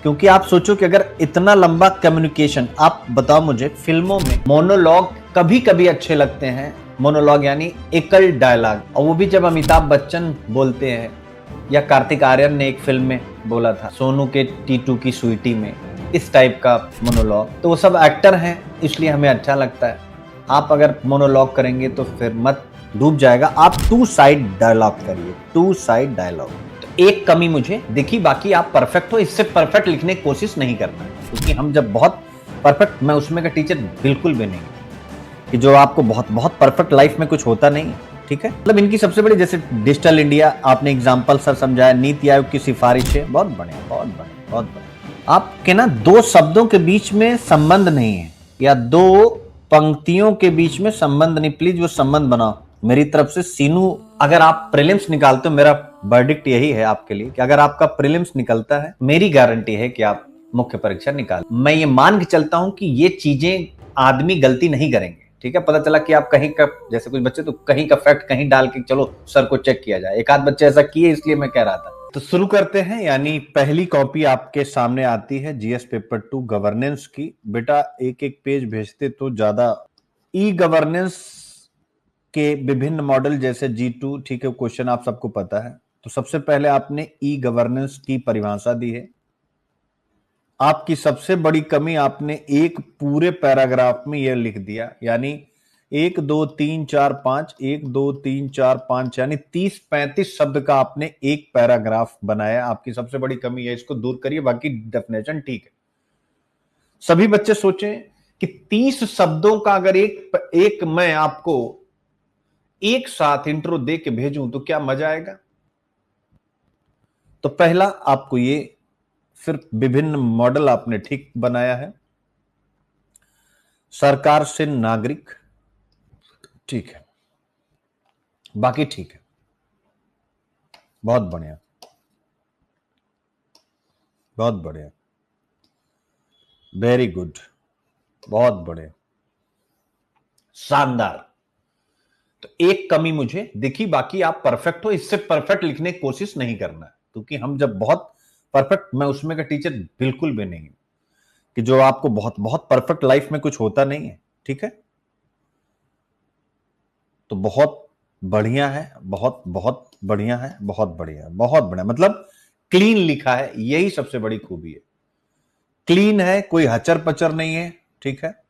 क्योंकि आप सोचो कि अगर इतना लंबा कम्युनिकेशन, आप बताओ मुझे, फिल्मों में मोनोलॉग कभी कभी अच्छे लगते हैं, मोनोलॉग यानी एकल डायलॉग, और वो भी जब अमिताभ बच्चन बोलते हैं या कार्तिक आर्यन ने एक फिल्म में बोला था सोनू के टीटू की स्वीटी में, इस टाइप का मोनोलॉग, तो वो सब एक्टर हैं इसलिए हमें अच्छा लगता है। आप अगर मोनोलॉग करेंगे तो फिर मत, डूब जाएगा। आप टू साइड डायलॉग करिए, टू साइड डायलॉग। एक कमी मुझे दिखी, बाकी आप परफेक्ट हो, इससे परफेक्ट लिखने की कोशिश नहीं करना, क्योंकि हम जब बहुत परफेक्ट, मैं उसमें का टीचर बिल्कुल भी नहीं कि जो आपको बहुत बहुत परफेक्ट लाइफ में कुछ होता नहीं है, ठीक है। मतलब इनकी सबसे बड़ी, जैसे डिजिटल इंडिया आपने एग्जांपल सर समझाया, नीति आयोग की सिफारिशें, बहुत बढ़िया, बहुत बढ़िया, बहुत बढ़िया। आपके ना दो शब्दों के बीच में संबंध नहीं है या दो पंक्तियों के बीच में संबंध नहीं, प्लीज वो संबंध बनाओ। मेरी तरफ से सीनू, अगर आप प्रीलिम्स निकालते हो, मेरा वर्डिक्ट यही है आपके लिए कि अगर आपका प्रीलिम्स निकलता है, मेरी गारंटी है कि आप मुख्य परीक्षा निकाल। मैं ये मान के चलता हूं कि ये चीजें आदमी गलती नहीं करेंगे, ठीक है। पता चला कि आप कहीं का, जैसे कुछ बच्चे तो कहीं का फैक्ट कहीं डाल के चलो सर को चेक किया जाए, एक आध बच्चे ऐसा किए, इसलिए मैं कह रहा था। तो शुरू करते हैं। यानी पहली कॉपी आपके सामने आती है जीएस पेपर 2 गवर्नेंस की। बेटा एक एक पेज भेजते तो ज्यादा। ई गवर्नेंस के विभिन्न मॉडल जैसे G2, ठीक है, क्वेश्चन आप सबको पता है। तो सबसे पहले आपने ई गवर्नेंस की परिभाषा दी है। आपकी सबसे बड़ी कमी, आपने एक पूरे पैराग्राफ में यह लिख दिया, यानी 1 2 3 4 5, 1 2 3 4 5, यानी 30-35 शब्द का आपने एक पैराग्राफ बनाया। आपकी सबसे बड़ी कमी है, इसको दूर करिए, बाकी डेफिनेशन ठीक है। सभी बच्चे सोचें कि 30 शब्दों का अगर एक मैं आपको एक साथ इंट्रो दे के भेजूं तो क्या मजा आएगा। तो पहला आपको ये फिर विभिन्न मॉडल आपने ठीक बनाया है। सरकार से नागरिक, ठीक है, बाकी ठीक है, बहुत बढ़िया, बहुत बढ़िया, वेरी गुड, बहुत बढ़िया, शानदार। तो एक कमी मुझे दिखी, बाकी आप परफेक्ट हो, इससे परफेक्ट लिखने की कोशिश नहीं करना, क्योंकि हम जब बहुत परफेक्ट, मैं उसमें का टीचर बिल्कुल भी नहीं कि जो आपको बहुत बहुत परफेक्ट लाइफ में कुछ होता नहीं है, ठीक है। तो बहुत बढ़िया है, बहुत बहुत बढ़िया है, बहुत बढ़िया, बहुत बढ़िया, मतलब क्लीन लिखा है, यही सबसे बड़ी खूबी है। क्लीन है, कोई हचर पचर नहीं है, ठीक है।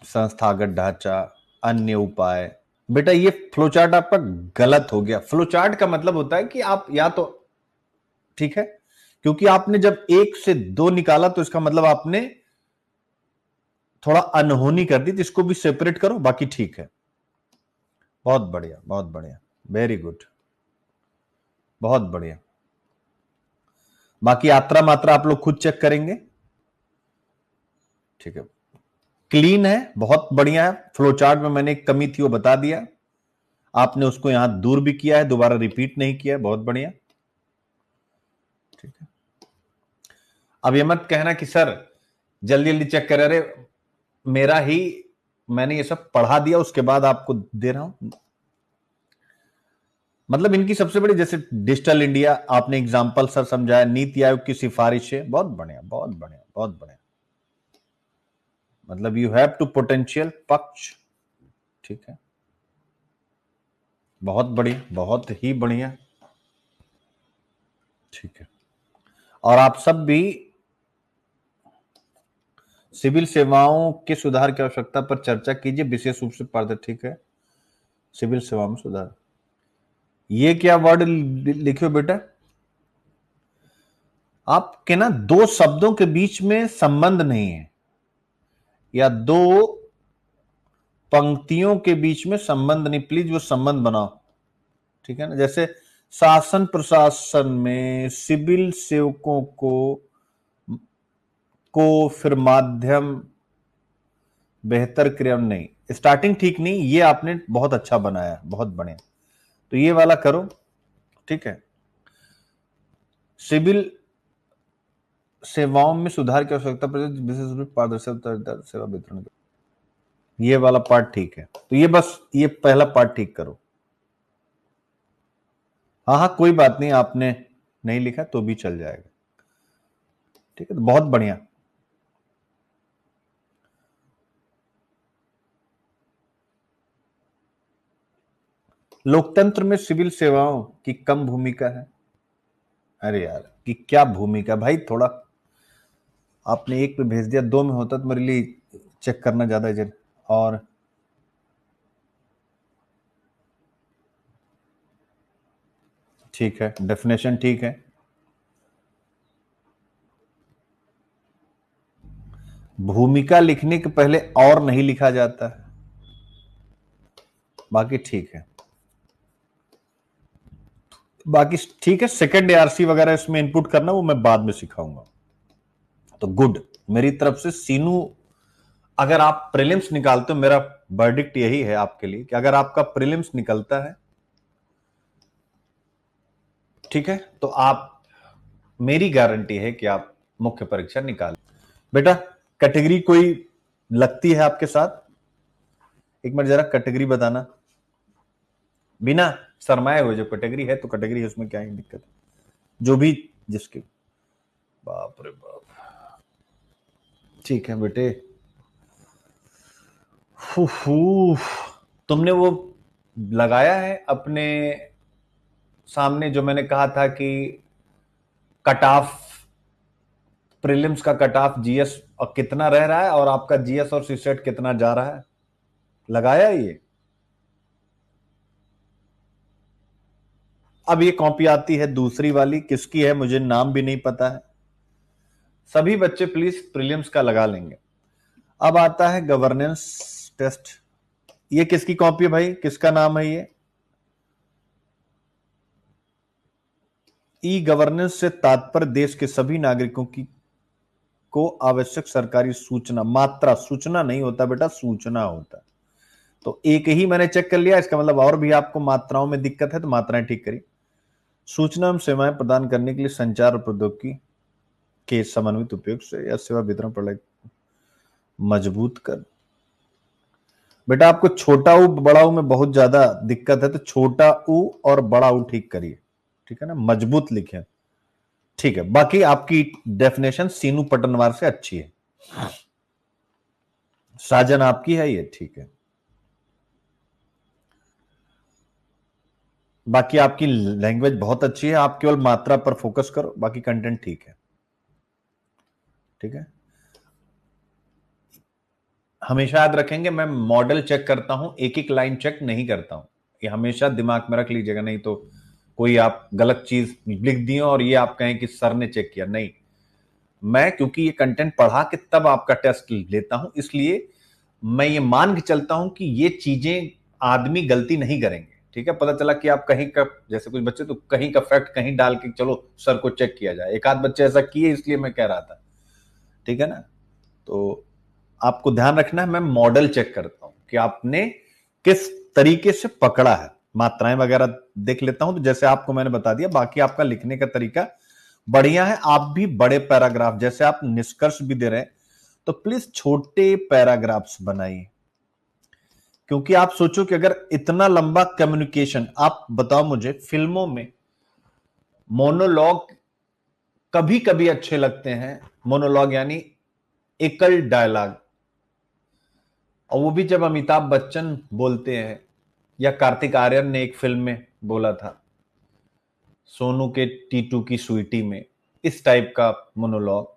संस्थागत ढांचा, अन्य उपाय। बेटा ये फ्लोचार्ट आपका गलत हो गया। फ्लोचार्ट का मतलब होता है कि आप या तो, ठीक है, क्योंकि आपने जब 1 से 2 निकाला तो इसका मतलब आपने थोड़ा अनहोनी कर दी, तो इसको भी सेपरेट करो, बाकी ठीक है। बहुत बढ़िया, बहुत बढ़िया, वेरी गुड, बहुत बढ़िया। बाकी यात्रा मात्रा आप लोग खुद चेक करेंगे, ठीक है। क्लीन है, बहुत बढ़िया है। फ्लोचार्ट में मैंने एक कमी थी वो बता दिया, आपने उसको यहां दूर भी किया है, दोबारा रिपीट नहीं किया, बहुत बढ़िया, ठीक है। अब ये मत कहना कि सर जल्दी जल्दी चेक कर रहे, मेरा ही, मैंने ये सब पढ़ा दिया उसके बाद आपको दे रहा हूं। मतलब इनकी सबसे बड़ी, जैसे डिजिटल इंडिया आपने एग्जांपल सर समझाया, नीति आयोग की सिफारिशें, बहुत बढ़िया, बहुत बढ़िया, बहुत बढ़िया। मतलब यू हैव टू पोटेंशियल पक्ष, ठीक है, बहुत बढ़िया, बहुत ही बढ़िया, ठीक है। और आप सब भी सिविल सेवाओं के सुधार की आवश्यकता पर चर्चा कीजिए, विशेष रूप से ठीक है, सिविल सेवाओं में सुधार। ये क्या वर्ड लिखियो बेटा, आपके ना दो शब्दों के बीच में संबंध नहीं है या दो पंक्तियों के बीच में संबंध नहीं, प्लीज वो संबंध बनाओ, ठीक है ना। जैसे शासन प्रशासन में सिविल सेवकों को फिर माध्यम बेहतर क्रिया नहीं, स्टार्टिंग ठीक नहीं, ये आपने बहुत अच्छा बनाया, बहुत बढ़िया। तो ये वाला करो, ठीक है। सिविल सेवाओं में सुधार की आवश्यकता पर विशेष रूप पारदर्शिता सेवा वितरण, ये वाला पार्ट ठीक है। तो ये बस ये पहला पार्ट ठीक करो। हाँ हाँ कोई बात नहीं, आपने नहीं लिखा तो भी चल जाएगा। ठीक है, तो बहुत बढ़िया। लोकतंत्र में सिविल सेवाओं की कम भूमिका है। अरे यार कि क्या भूमिका भाई, थोड़ा आपने एक पे भेज दिया, दो में होता तो मेरे लिए चेक करना ज्यादा जरूर। और ठीक है, डेफिनेशन ठीक है, भूमिका लिखने के पहले और नहीं लिखा जाता है, बाकी ठीक है, बाकी ठीक है। सेकंड एआरसी वगैरह इसमें इनपुट करना वो मैं बाद में सिखाऊंगा। तो गुड, मेरी तरफ से सीनू। अगर आप प्रीलिम्स निकालते हो, मेरा वर्डिक्ट यही है आपके लिए कि अगर आपका प्रीलिम्स निकलता है, ठीक है, तो आप, मेरी गारंटी है कि आप मुख्य परीक्षा निकाल। बेटा कैटेगरी कोई लगती है आपके साथ? एक मिनट जरा कैटेगरी बताना, बिना शर्माए हुए। जो कैटेगरी है तो कैटेगरी है, उसमें क्या ही दिक्कत है, जो भी जिसके। बाप रे बाप, ठीक है बेटे। तुमने वो लगाया है अपने सामने जो मैंने कहा था कि कट ऑफ, प्रीलिम्स का कट ऑफ जीएस और कितना रह रहा है और आपका जीएस और सीसेट कितना जा रहा है? लगाया ये? अब ये कॉपी आती है दूसरी वाली, किसकी है मुझे नाम भी नहीं पता है। सभी बच्चे प्लीज प्रीलिम्स का लगा लेंगे। अब आता है गवर्नेंस टेस्ट। ये किसकी कॉपी है भाई, किसका नाम है ये? ई गवर्नेंस से तात्पर्य देश के सभी नागरिकों की को आवश्यक सरकारी सूचना, मात्रा सूचना नहीं होता बेटा, सूचना होता। तो एक ही मैंने चेक कर लिया, इसका मतलब और भी आपको मात्राओं में दिक्कत है तो मात्राएं ठीक करिए। सूचना एवं सेवाएं प्रदान करने के लिए संचार और प्रौद्योगिकी के समन्वित उपयोग से या सेवा वितरण प्रणाली मजबूत कर। बेटा आपको छोटा ऊ बड़ा ऊ में बहुत ज्यादा दिक्कत है, तो छोटा ऊ और बड़ा ऊ ठीक करिए, ठीक है ना, मजबूत लिखें, ठीक है। बाकी आपकी डेफिनेशन सीनू पटनवार से अच्छी है, साजन आपकी है ये, ठीक है। बाकी आपकी लैंग्वेज बहुत अच्छी है, आप केवल मात्रा पर फोकस करो, बाकी कंटेंट ठीक है, ठीक है। हमेशा याद रखेंगे मैं मॉडल चेक करता हूं, एक एक लाइन चेक नहीं करता हूं, ये हमेशा दिमाग में रख लीजिएगा, नहीं तो कोई आप गलत चीज लिख दिए और ये आप कहें कि सर ने चेक किया, नहीं। मैं क्योंकि ये कंटेंट पढ़ा के तब आपका टेस्ट लेता हूं, इसलिए मैं ये मान के चलता हूं कि ये चीजें आदमी गलती नहीं करेंगे, ठीक है। पता चला कि आप कहीं का, जैसे कुछ बच्चे तो कहीं का फैक्ट कहीं डाल के चलो सर को चेक किया जाए, एक आध बच्चे ऐसा किए इसलिए मैं कह रहा था, ठीक है ना। तो आपको ध्यान रखना है, मैं मॉडल चेक करता हूं कि आपने किस तरीके से पकड़ा है, मात्राएं वगैरह देख लेता हूं, तो जैसे आपको मैंने बता दिया, बाकी आपका लिखने का तरीका बढ़िया है। आप भी बड़े पैराग्राफ, जैसे आप निष्कर्ष भी दे रहे हैं, तो प्लीज छोटे पैराग्राफ्स बनाइए, क्योंकि आप सोचो कि अगर इतना लंबा कम्युनिकेशन, आप बताओ मुझे, फिल्मों में मोनोलॉग कभी कभी अच्छे लगते हैं, मोनोलॉग यानी एकल डायलॉग, और वो भी जब अमिताभ बच्चन बोलते हैं या कार्तिक आर्यन ने एक फिल्म में बोला था, सोनू के टीटू की स्वीटी में, इस टाइप का मोनोलॉग,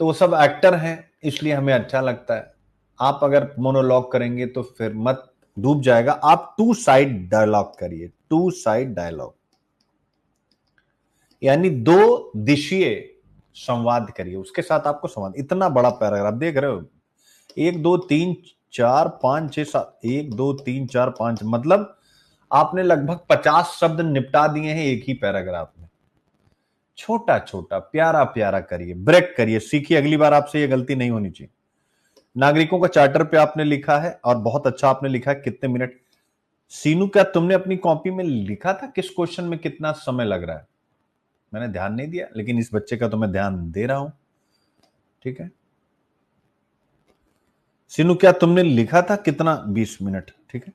तो वो सब एक्टर हैं इसलिए हमें अच्छा लगता है। आप अगर मोनोलॉग करेंगे तो फिर मत, डूब जाएगा। आप टू साइड डायलॉग करिए, टू साइड डायलॉग यानी दो दिशीय संवाद करिए, उसके साथ आपको संवाद। इतना बड़ा पैराग्राफ देख रहे हो, 1 2 3 4 5 6 7, 1 2 3 4 5, मतलब आपने लगभग 50 शब्द निपटा दिए हैं एक ही पैराग्राफ में। छोटा छोटा प्यारा प्यारा करिए, ब्रेक करिए, सीखिए, अगली बार आपसे ये गलती नहीं होनी चाहिए। नागरिकों का चार्टर पे आपने लिखा है और बहुत अच्छा आपने लिखा है, कितने मिनट? सीनू क्या तुमने अपनी कॉपी में लिखा था किस क्वेश्चन में कितना समय लग रहा है? मैंने ध्यान नहीं दिया, लेकिन इस बच्चे का तो मैं ध्यान दे रहा हूं, ठीक है। सीनू क्या तुमने लिखा था कितना? 20 मिनट, ठीक है।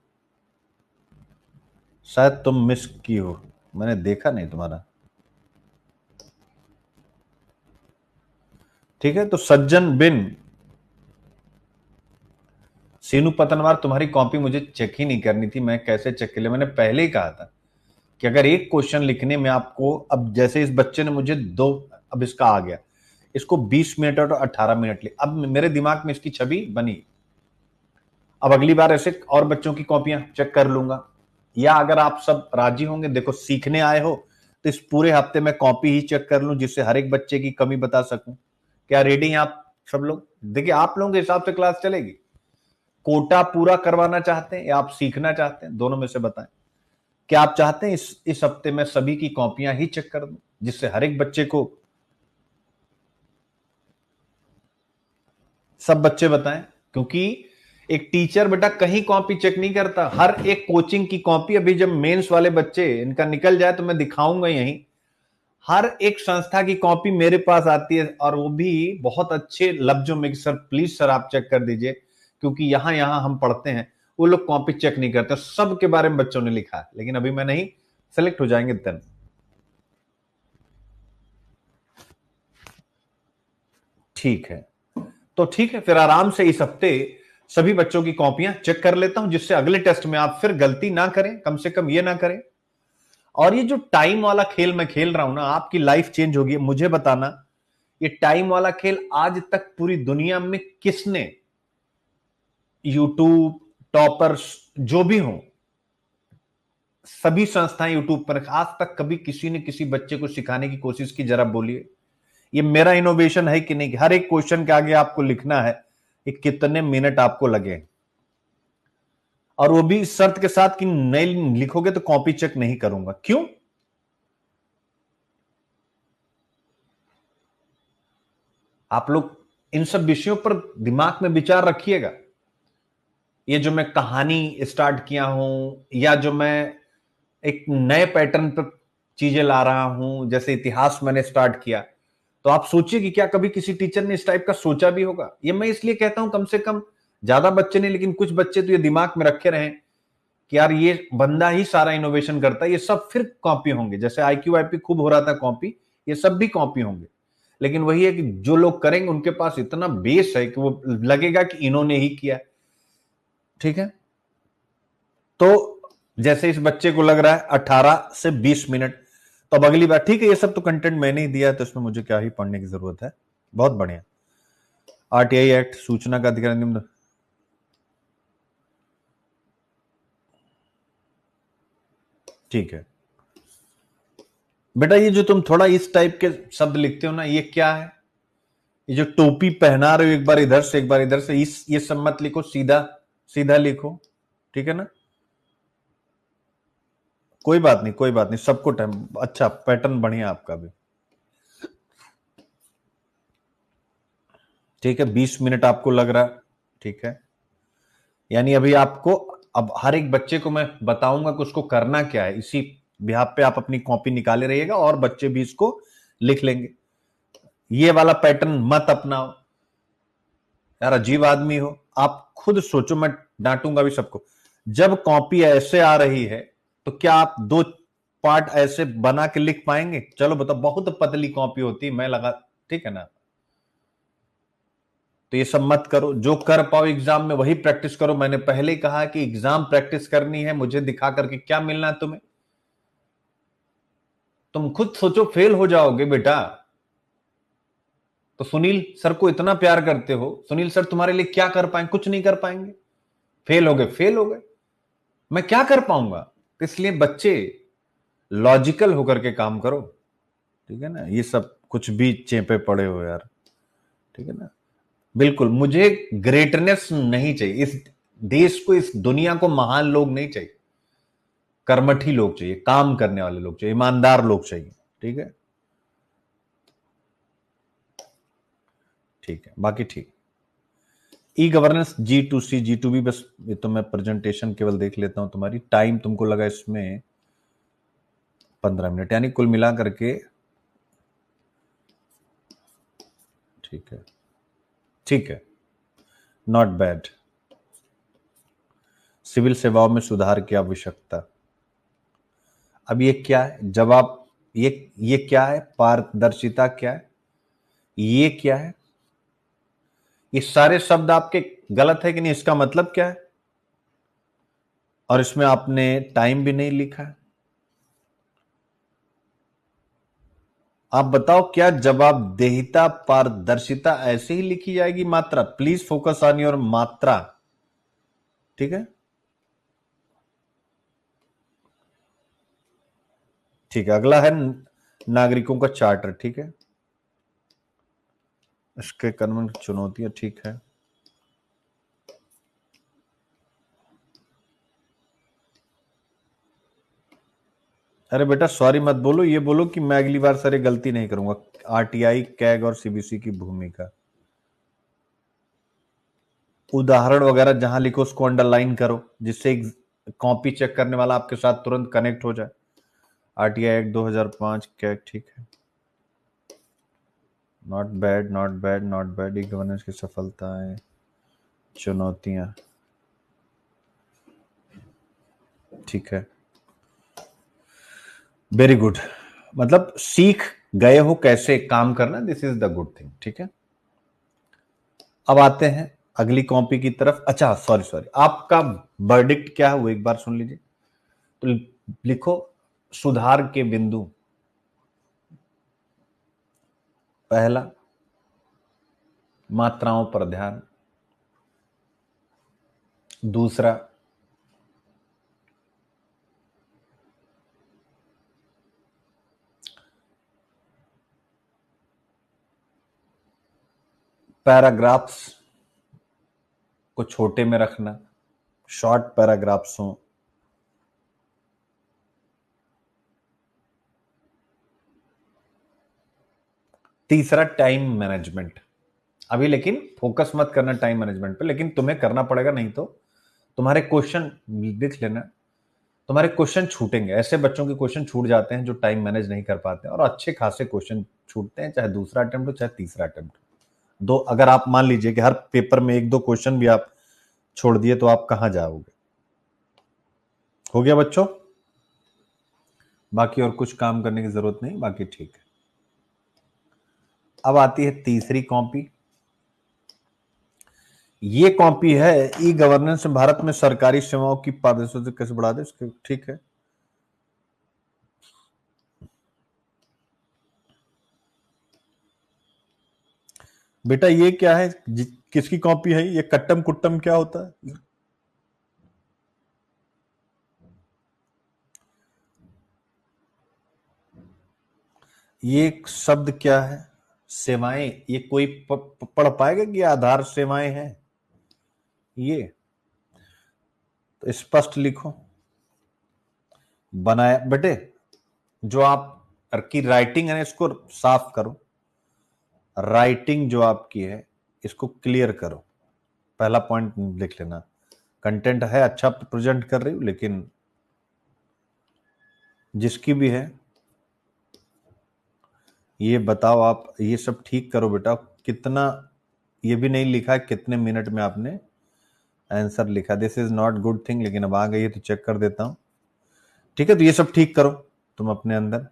शायद तुम मिस की हो, मैंने देखा नहीं तुम्हारा। ठीक है, तो सज्जन बिन सीनू पतनवार, तुम्हारी कॉपी मुझे चेक ही नहीं करनी थी, मैं कैसे चेक कर लिया। मैंने पहले ही कहा था कि अगर एक क्वेश्चन लिखने में आपको, अब जैसे इस बच्चे ने मुझे दो, अब इसका आ गया, इसको 20 मिनट और 18 मिनट ले, अब मेरे दिमाग में इसकी छवि बनी। अब अगली बार ऐसे और बच्चों की कॉपियां चेक कर लूंगा। या अगर आप सब राजी होंगे, देखो सीखने आए हो, तो इस पूरे हफ्ते में कॉपी ही चेक कर लूं, जिससे हर एक बच्चे की कमी बता सकूं। क्या रेडी हैं आप सब लोग? देखिए, आप लोगों के हिसाब से क्लास चलेगी। कोटा पूरा करवाना चाहते हैं या आप सीखना चाहते हैं? दोनों में से बताएं। क्या आप चाहते हैं इस हफ्ते में सभी की कॉपियां ही चेक कर दूं, जिससे हर एक बच्चे को, सब बच्चे बताएं। क्योंकि एक टीचर बेटा कहीं कॉपी चेक नहीं करता, हर एक कोचिंग की कॉपी, अभी जब मेंस वाले बच्चे इनका निकल जाए तो मैं दिखाऊंगा यहीं, हर एक संस्था की कॉपी मेरे पास आती है, और वो भी बहुत अच्छे लफ्जों में, सर प्लीज सर आप चेक कर दीजिए, क्योंकि यहां यहां हम पढ़ते हैं। वो लोग कॉपी चेक नहीं करते, सब के बारे में बच्चों ने लिखा है, लेकिन अभी मैं नहीं, सेलेक्ट हो जाएंगे तब। ठीक है, तो ठीक है, फिर आराम से इस हफ्ते सभी बच्चों की कॉपियां चेक कर लेता हूं, जिससे अगले टेस्ट में आप फिर गलती ना करें, कम से कम ये ना करें। और ये जो टाइम वाला खेल मैं खेल रहा हूं ना, आपकी लाइफ चेंज होगी। मुझे बताना, ये टाइम वाला खेल आज तक पूरी दुनिया में किसने, यूट्यूब टॉपर्स जो भी हो, सभी संस्थाएं यूट्यूब पर, आज तक कभी किसी ने किसी बच्चे को सिखाने की कोशिश की? जरा बोलिए। ये मेरा इनोवेशन है कि नहीं? हर एक क्वेश्चन के आगे आपको लिखना है कि कितने मिनट आपको लगे, और वो भी इस शर्त के साथ कि नहीं लिखोगे तो कॉपी चेक नहीं करूंगा। क्यों? आप लोग इन सब विषयों पर दिमाग में विचार रखिएगा। ये जो मैं कहानी स्टार्ट किया हूं, या जो मैं एक नए पैटर्न पर चीजें ला रहा हूं, जैसे इतिहास मैंने स्टार्ट किया, तो आप सोचिए कि क्या कभी किसी टीचर ने इस टाइप का सोचा भी होगा? ये मैं इसलिए कहता हूं, कम से कम ज्यादा बच्चे नहीं, लेकिन कुछ बच्चे तो ये दिमाग में रखे रहें कि यार ये बंदा ही सारा इनोवेशन करता है, ये सब फिर कॉपी होंगे। जैसे IQ वाईपी खूब हो रहा था कॉपी, ये सब भी कॉपी होंगे। लेकिन वही है कि जो लोग करेंगे उनके पास इतना बेस है कि वो लगेगा कि इन्होंने ही किया। ठीक है, तो जैसे इस बच्चे को लग रहा है 18 से 20 मिनट, तो अब अगली बार, ठीक है, ये सब तो कंटेंट मैंने ही दिया है, तो इसमें मुझे क्या ही पढ़ने की जरूरत है। बहुत बढ़िया। RTI एक्ट, सूचना का अधिकार निम्न, ठीक है बेटा। ये जो तुम थोड़ा इस टाइप के शब्द लिखते हो ना, ये क्या है? ये जो टोपी पहना रहे हो, एक बार इधर से एक बार इधर से, इस ये सब मत लिखो, सीधा सीधा लिखो। ठीक है ना? कोई बात नहीं, कोई बात नहीं, सबको टाइम, अच्छा पैटर्न बढ़िया आपका भी। ठीक है, 20 मिनट आपको लग रहा है। ठीक है, यानी अभी आपको, अब हर एक बच्चे को मैं बताऊंगा कि उसको करना क्या है। इसी बिहाफ पे आप अपनी कॉपी निकाले रहिएगा, और बच्चे भी इसको लिख लेंगे। ये वाला पैटर्न मत अपनाओ यार, अजीब आदमी हो आप। खुद सोचो, मैं डांटूंगा भी सबको। जब कॉपी ऐसे आ रही है, तो क्या आप दो पार्ट ऐसे बना के लिख पाएंगे? चलो बताओ, बहुत पतली कॉपी होती है, मैं लगा, ठीक है ना? तो ये सब मत करो, जो कर पाओ एग्जाम में वही प्रैक्टिस करो। मैंने पहले ही कहा कि एग्जाम प्रैक्टिस करनी है, मुझे दिखा करके क्या मिलना है तुम्हें? तुम खुद सोचो, फेल हो जाओगे बेटा। तो सुनील सर को इतना प्यार करते हो, सुनील सर तुम्हारे लिए क्या कर पाएंगे? कुछ नहीं कर पाएंगे। फेल हो गए, फेल हो गए, मैं क्या कर पाऊंगा? तो इसलिए बच्चे लॉजिकल होकर के काम करो। ठीक है ना? ये सब कुछ भी चेपे पड़े हो यार। ठीक है ना? बिल्कुल, मुझे ग्रेटनेस नहीं चाहिए इस देश को, इस दुनिया को महान लोग नहीं चाहिए, कर्मठी लोग चाहिए, काम करने वाले लोग चाहिए, ईमानदार लोग चाहिए। ठीक है? ठीक है, बाकी ठीक। E-गवर्नेंस G2C G2B, बस ये तो मैं प्रेजेंटेशन केवल देख लेता हूं। तुम्हारी टाइम तुमको लगा इसमें 15 मिनट, यानी कुल मिला करके, ठीक है, ठीक है, नॉट बैड। सिविल सेवाओं में सुधार की आवश्यकता। अब ये क्या है? जब आप, ये क्या है? पारदर्शिता क्या है? ये क्या है? ये सारे शब्द आपके गलत है कि नहीं, इसका मतलब क्या है? और इसमें आपने टाइम भी नहीं लिखा है। आप बताओ, क्या जवाबदेहिता पारदर्शिता ऐसे ही लिखी जाएगी? मात्रा, प्लीज फोकस ऑन योर मात्रा। ठीक है, ठीक है। अगला है नागरिकों का चार्टर। ठीक है, इसके कानून की चुनौतियां। ठीक है, अरे बेटा सॉरी मत बोलो, ये बोलो कि मैं अगली बार सर ये गलती नहीं करूंगा। आरटीआई, कैग और सीबीसी की भूमिका, उदाहरण वगैरह जहां लिखो उसको अंडरलाइन करो, जिससे एक कॉपी चेक करने वाला आपके साथ तुरंत कनेक्ट हो जाए। RTI act 2005 CAG. ठीक है, not bad, not bad, not bad. E governance की सफलताएं, चुनौतियां। ठीक है, वेरी गुड। मतलब सीख गए हो कैसे काम करना, this is the good thing. ठीक है, अब आते हैं अगली कॉपी की तरफ। अच्छा सॉरी सॉरी, आपका वर्डिक्ट क्या है वो एक बार सुन लीजिए। तो लिखो सुधार के बिंदु। पहला, मात्राओं पर ध्यान। दूसरा, पैराग्राफ्स को छोटे में रखना, शॉर्ट पैराग्राफ्स हो। तीसरा, टाइम मैनेजमेंट। अभी लेकिन फोकस मत करना टाइम मैनेजमेंट पे, लेकिन तुम्हें करना पड़ेगा, नहीं तो तुम्हारे क्वेश्चन लिख लेना, तुम्हारे क्वेश्चन छूटेंगे। ऐसे बच्चों के क्वेश्चन छूट जाते हैं जो टाइम मैनेज नहीं कर पाते हैं, और अच्छे खासे क्वेश्चन छूटते हैं, चाहे दूसरा अटेम्प्ट हो चाहे तीसरा अटेम्प्ट हो। दो, अगर आप मान लीजिए कि हर पेपर में एक दो क्वेश्चन भी आप छोड़ दिए तो आप कहां जाओगे? हो गया बच्चों? बाकी और कुछ काम करने की जरूरत नहीं, बाकी ठीक है। अब आती है तीसरी कॉपी। ये कॉपी है ई गवर्नेंस भारत में सरकारी सेवाओं की पारदर्शिता कैसे बढ़ा दे इसके। ठीक है, बेटा ये क्या है, किसकी कॉपी है ये? कट्टम कुट्टम क्या होता है? ये एक शब्द क्या है? सेवाएं। ये कोई पढ़ पाएगा कि आधार सेवाएं हैं ये? तो स्पष्ट लिखो। बनाया बेटे, जो आप की राइटिंग है ना, इसको साफ करो। राइटिंग जो आपकी है इसको क्लियर करो। पहला पॉइंट लिख लेना। कंटेंट है अच्छा प्रेजेंट कर रही हूं, लेकिन जिसकी भी है ये बताओ आप, ये सब ठीक करो बेटा। कितना, ये भी नहीं लिखा है कितने मिनट में आपने आंसर लिखा। This is not good thing, लेकिन अब आ गई है तो चेक कर देता हूं। ठीक है, तो ये सब ठीक करो तुम अपने अंदर।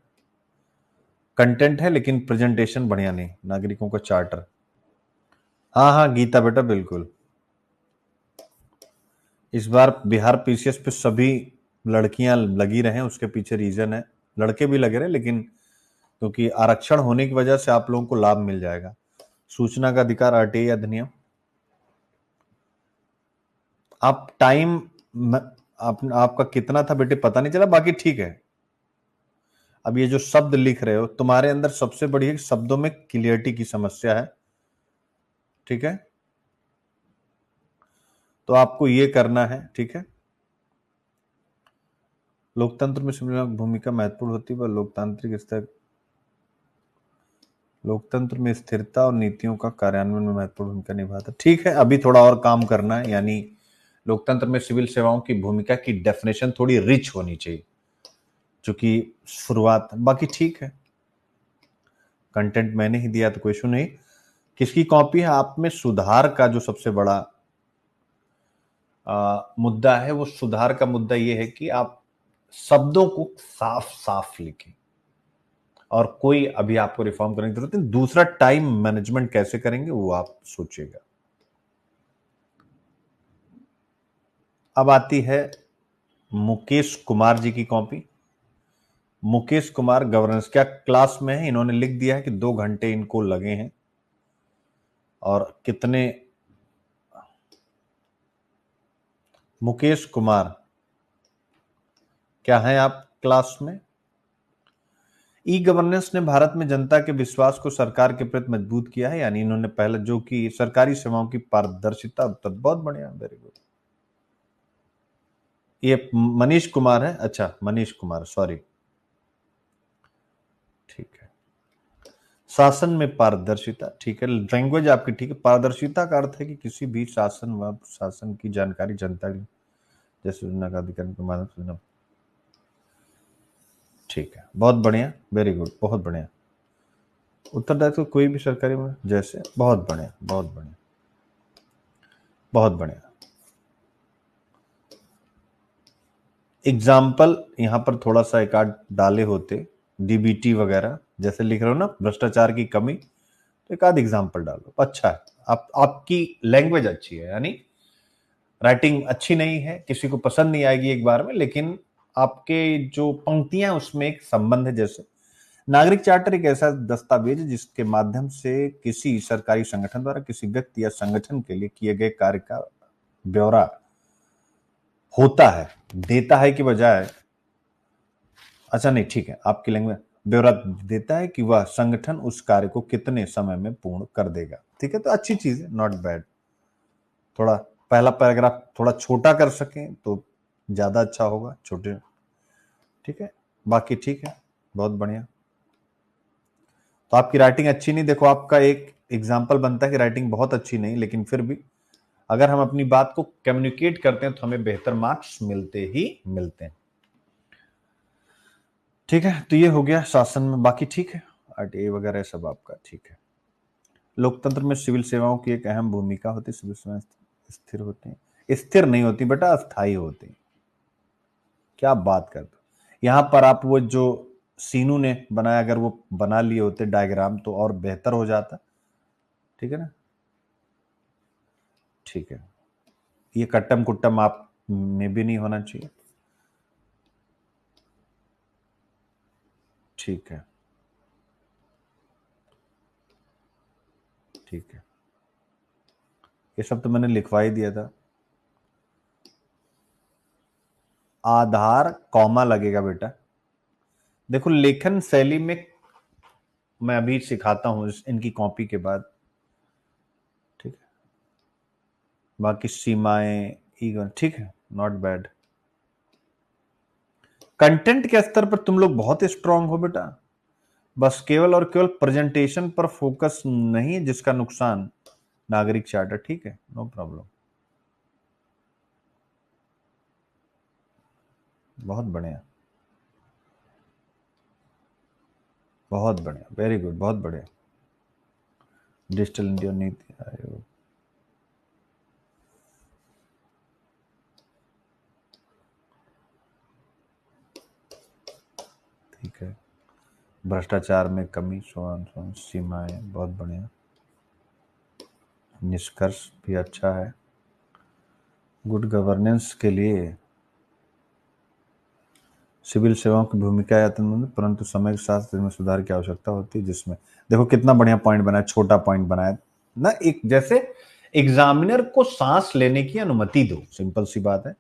कंटेंट है लेकिन प्रेजेंटेशन बढ़िया नहीं। नागरिकों का चार्टर, हाँ हाँ गीता बेटा बिल्कुल। इस बार बिहार पीसीएस पे सभी लड़कियां लगी रहे, उसके पीछे रीजन है। लड़के भी लगे रहे, लेकिन क्योंकि आरक्षण होने की वजह से आप लोगों को लाभ मिल जाएगा। सूचना का अधिकार, आरटीआई अधिनियम। आप टाइम आपका कितना था बेटे पता नहीं चला, बाकी ठीक है। अब ये जो शब्द लिख रहे हो, तुम्हारे अंदर सबसे बड़ी शब्दों में क्लियरिटी की समस्या है। ठीक है, तो आपको ये करना है। ठीक है, लोकतंत्र में संविधान की भूमिका महत्वपूर्ण होती है, वह लोकतांत्रिक स्तर, लोकतंत्र में स्थिरता और नीतियों का कार्यान्वयन में महत्वपूर्ण भूमिका निभाता है। ठीक है, अभी थोड़ा और काम करना है, यानी लोकतंत्र में सिविल सेवाओं की भूमिका की डेफिनेशन थोड़ी रिच होनी चाहिए, चूंकि शुरुआत। बाकी ठीक है, कंटेंट मैंने ही दिया तो कोई इशू नहीं। किसकी कॉपी है? आप में सुधार का जो सबसे बड़ा मुद्दा है, वो सुधार का मुद्दा ये है कि आप शब्दों को साफ साफ लिखें, और कोई अभी आपको रिफॉर्म करने की जरूरत नहीं। दूसरा, टाइम मैनेजमेंट कैसे करेंगे वो आप सोचिएगा। अब आती है मुकेश कुमार जी की कॉपी। मुकेश कुमार गवर्नेंस क्या क्लास में है, इन्होंने लिख दिया है कि 2 घंटे इनको लगे हैं और कितने। मुकेश कुमार क्या है आप क्लास में? ई गवर्नेंस ने भारत में जनता के विश्वास को सरकार के प्रति मजबूत किया है, यानी इन्होंने पहले जो कि सरकारी सेवाओं की पारदर्शिता, उत्तर बहुत बढ़िया, वेरी गुड। ये मनीष कुमार है, अच्छा मनीष कुमार, सॉरी, ठीक है। शासन में पारदर्शिता, ठीक है, लैंग्वेज आपकी ठीक है। पारदर्शिता का अर्थ है कि किसी भी शासन व शासन की जानकारी जनता की जैसे योजना का अधिकारी के माध्यम से, ठीक है, बहुत बढ़िया, वेरी गुड, बहुत बढ़िया। उत्तरदायित्व कोई भी सरकारी में जैसे, बहुत बढ़िया, बहुत बढ़िया, बहुत बढ़िया। एग्जाम्पल यहां पर थोड़ा सा एक आध डाले होते, डीबीटी वगैरह जैसे लिख रहे हो ना, भ्रष्टाचार की कमी, तो एक आध एग्जाम्पल डालो, अच्छा है। आपकी लैंग्वेज अच्छी है, यानी राइटिंग अच्छी नहीं है, किसी को पसंद नहीं आएगी एक बार में, लेकिन आपके जो पंक्तियां उसमें एक संबंध है। जैसे नागरिक चार्टर एक ऐसा दस्तावेज है जिसके माध्यम से किसी सरकारी संगठन द्वारा किसी व्यक्ति या संगठन के लिए किए गए कार्य का ब्यौरा होता है, देता है कि बजाय, अच्छा नहीं ठीक है, आपकी लैंग्वेज ब्यौरा देता है कि वह संगठन उस कार्य को कितने समय में पूर्ण कर देगा, ठीक है, तो अच्छी चीज है, नॉट बैड। थोड़ा पहला पैराग्राफ थोड़ा छोटा कर सकें तो ज्यादा अच्छा होगा, छोटे, ठीक है, बाकी ठीक है, बहुत बढ़िया। तो आपकी राइटिंग अच्छी नहीं, देखो आपका एक एग्जाम्पल बनता है कि राइटिंग बहुत अच्छी नहीं, लेकिन फिर भी अगर हम अपनी बात को कम्युनिकेट करते हैं तो हमें बेहतर मार्क्स मिलते ही मिलते हैं, ठीक है। तो ये हो गया शासन में, बाकी ठीक है, आरटीआई वगैरह सब आपका ठीक है। लोकतंत्र में सिविल सेवाओं की एक अहम भूमिका होती है। सिविल सेवाएं स्थिर होती हैं? स्थिर नहीं होती बेटा, अस्थायी होती। क्या बात करते हो, यहां पर आप वो जो सीनू ने बनाया, अगर वो बना लिए होते डायग्राम तो और बेहतर हो जाता, ठीक है ना, ठीक है। ये कट्टम कुट्टम आप में भी नहीं होना चाहिए, ठीक है, ठीक है, ये सब तो मैंने लिखवा ही दिया था। आधार कॉमा लगेगा बेटा, देखो लेखन शैली में मैं अभी सिखाता हूं इनकी कॉपी के बाद, ठीक है, बाकी सीमाएं ईगन, ठीक है, नॉट बैड। कंटेंट के स्तर पर तुम लोग बहुत स्ट्रांग हो बेटा, बस केवल और केवल प्रेजेंटेशन पर फोकस नहीं है जिसका नुकसान नागरिक चार्टर, ठीक है, नो प्रॉब्लम, बहुत बढ़िया, बहुत बढ़िया, वेरी गुड, बहुत बढ़िया। डिजिटल इंडिया नीति आयोग, ठीक है, भ्रष्टाचार में कमी, सोन सीमाएं, बहुत बढ़िया, निष्कर्ष भी अच्छा है। गुड गवर्नेंस के लिए सिविल सेवाओं की भूमिका है, परंतु समय के साथ इसमें सुधार की आवश्यकता होती है, जिसमें देखो कितना बढ़िया पॉइंट बनाया, छोटा पॉइंट बनाया ना, एक जैसे एग्जामिनर को सांस लेने की अनुमति दो, सिंपल सी बात है,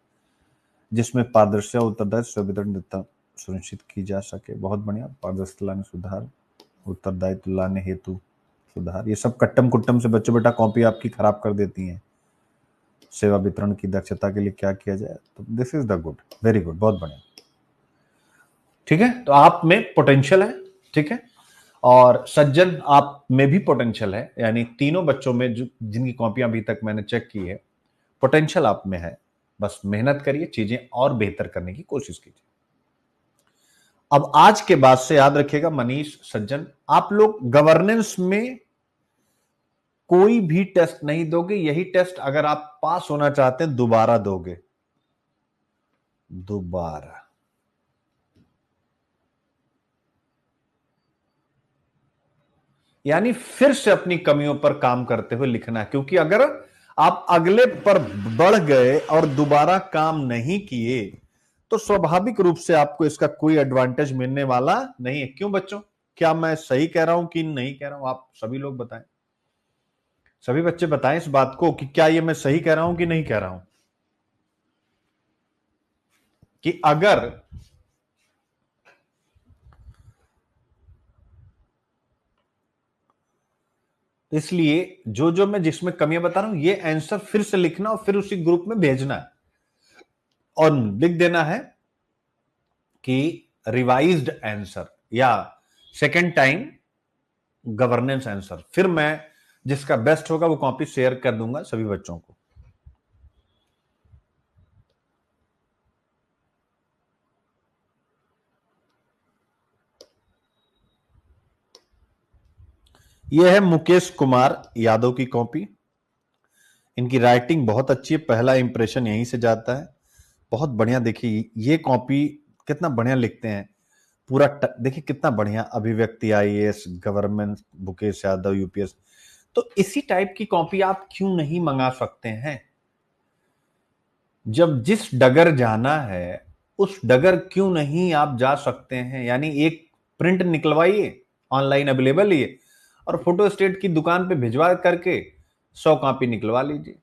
जिसमें पारदर्शिता, उत्तरदायित्व, वितरण सुनिश्चित की जा सके, बहुत बढ़िया। पारदर्शिता लाने सुधार, उत्तरदायित्व लाने हेतु सुधार, ये सब कट्टम कुट्टम से बच्चों बेटा कॉपी आपकी खराब कर देती हैं। सेवा वितरण की दक्षता के लिए क्या किया जाए, तो this is the good, very good, बहुत बढ़िया, ठीक है। तो आप में पोटेंशियल है, ठीक है, और सज्जन आप में भी पोटेंशियल है, यानी तीनों बच्चों में जो जिनकी कॉपियां अभी तक मैंने चेक की है, पोटेंशियल आप में है, बस मेहनत करिए, चीजें और बेहतर करने की कोशिश कीजिए। अब आज के बाद से याद रखिएगा मनीष, सज्जन, आप लोग गवर्नेंस में कोई भी टेस्ट नहीं दोगे, यही टेस्ट अगर आप पास होना चाहते हैं दोबारा दोगे, दोबारा, यानी फिर से अपनी कमियों पर काम करते हुए लिखना है, क्योंकि अगर आप अगले पर बढ़ गए और दोबारा काम नहीं किए तो स्वाभाविक रूप से आपको इसका कोई एडवांटेज मिलने वाला नहीं है। क्यों बच्चों? क्या मैं सही कह रहा हूं कि नहीं कह रहा हूं? आप सभी लोग बताएं, सभी बच्चे बताएं इस बात को कि क्या ये मैं सही कह रहा हूं कि नहीं कह रहा हूं, कि अगर इसलिए जो जो मैं जिसमें कमियां बता रहा हूं ये आंसर फिर से लिखना और फिर उसी ग्रुप में भेजना है और लिख देना है कि रिवाइज्ड आंसर या सेकेंड टाइम गवर्नेंस आंसर। फिर मैं जिसका बेस्ट होगा वो कॉपी शेयर कर दूंगा सभी बच्चों को। यह है मुकेश कुमार यादव की कॉपी। इनकी राइटिंग बहुत अच्छी है, पहला इंप्रेशन यहीं से जाता है। बहुत बढ़िया। देखिए ये कॉपी कितना बढ़िया लिखते हैं पूरा। देखिए कितना बढ़िया अभिव्यक्ति IAS government Mukesh Yadav UPS. तो इसी टाइप की कॉपी आप क्यों नहीं मंगा सकते हैं? जब जिस डगर जाना है उस डगर क्यों नहीं आप जा सकते हैं? यानी एक प्रिंट निकलवाइए, ऑनलाइन अवेलेबल ही है, और फोटो स्टेट की दुकान पे भिजवा करके 100 कॉपी निकलवा लीजिए।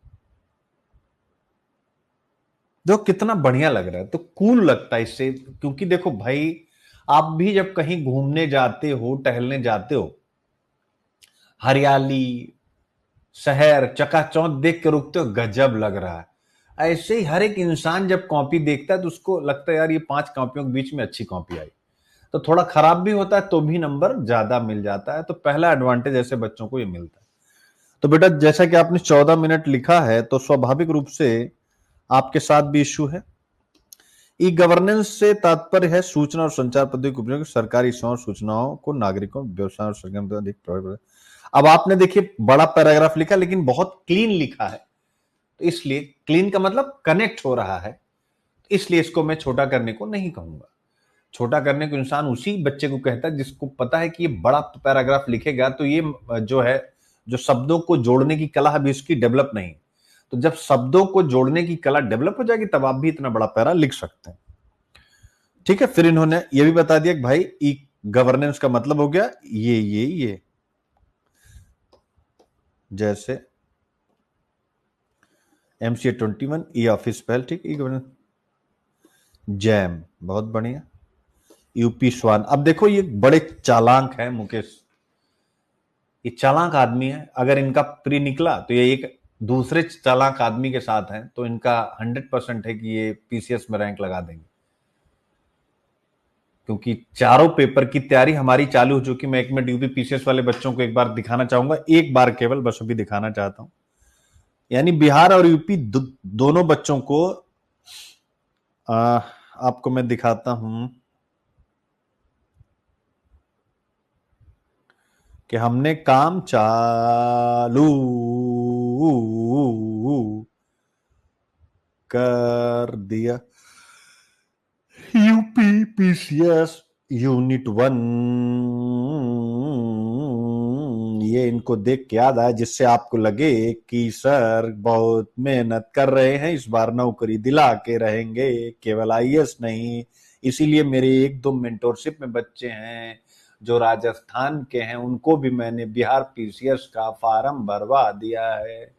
जो कितना बढ़िया लग रहा है, तो कूल लगता है इससे। क्योंकि देखो भाई, आप भी जब कहीं घूमने जाते हो, टहलने जाते हो, हरियाली, शहर चकाचौंध देख के रुकते हो, गजब लग रहा है। ऐसे ही हर एक इंसान जब कॉपी देखता है तो उसको लगता है यार ये 5 कॉपियों के बीच में अच्छी कॉपी आई। तो थोड़ा खराब भी होता है तो भी नंबर ज्यादा मिल जाता है। तो पहला एडवांटेज ऐसे बच्चों को ये मिलता है। तो बेटा जैसा कि आपने 14 मिनट लिखा है तो स्वाभाविक रूप से आपके साथ भी इश्यू है। ई गवर्नेंस से तात्पर्य है सूचना और संचार प्रौद्योगिकी उपयोग सरकारी सेवाओं सूचनाओं को नागरिकों व्यवसाय और सरकार में अधिक प्रभावी। अब आपने देखिए बड़ा पैराग्राफ लिखा लेकिन बहुत क्लीन लिखा है, तो इसलिए क्लीन का मतलब कनेक्ट हो रहा है, इसलिए इसको मैं छोटा करने को नहीं कहूंगा। छोटा करने को इंसान उसी बच्चे को कहता है जिसको पता है कि ये बड़ा पैराग्राफ लिखेगा तो ये जो है, जो शब्दों को जोड़ने की कला अभी इसकी डेवलप नहीं। तो जब शब्दों को जोड़ने की कला डेवलप हो जाएगी तब आप भी इतना बड़ा पैरा लिख सकते हैं। ठीक है। फिर इन्होंने ये भी बता दिया कि भाई ई गवर्नेंस का मतलब हो गया ये जैसे MCA 21 ई ऑफिस पहल, ठीक। ई गवर्नेंस जैम बहुत बढ़िया। यूपी स्वान। अब देखो ये बड़े चालाक है मुकेश, ये चालाक आदमी है। अगर इनका प्री निकला तो ये एक दूसरे चालाक आदमी के साथ हैं तो इनका 100% है कि ये पीसीएस में रैंक लगा देंगे। क्योंकि चारों पेपर की तैयारी हमारी चालू हो चुकी। मैं 1 मिनट यूपी पीसीएस वाले बच्चों को एक बार दिखाना चाहूंगा, एक बार केवल, बस अभी दिखाना चाहता हूं। यानी बिहार और यूपी दोनों बच्चों को आपको मैं दिखाता हूं कि हमने काम चालू कर दिया। यूपी पीसीएस यूनिट 1, ये इनको देख के याद आया जिससे आपको लगे कि सर बहुत मेहनत कर रहे हैं, इस बार नौकरी दिला के रहेंगे, केवल आईएएस नहीं। इसीलिए मेरे 1-2 मेंटोरशिप में बच्चे हैं जो राजस्थान के हैं, उनको भी मैंने बिहार पीसीएस का फार्म भरवा दिया है।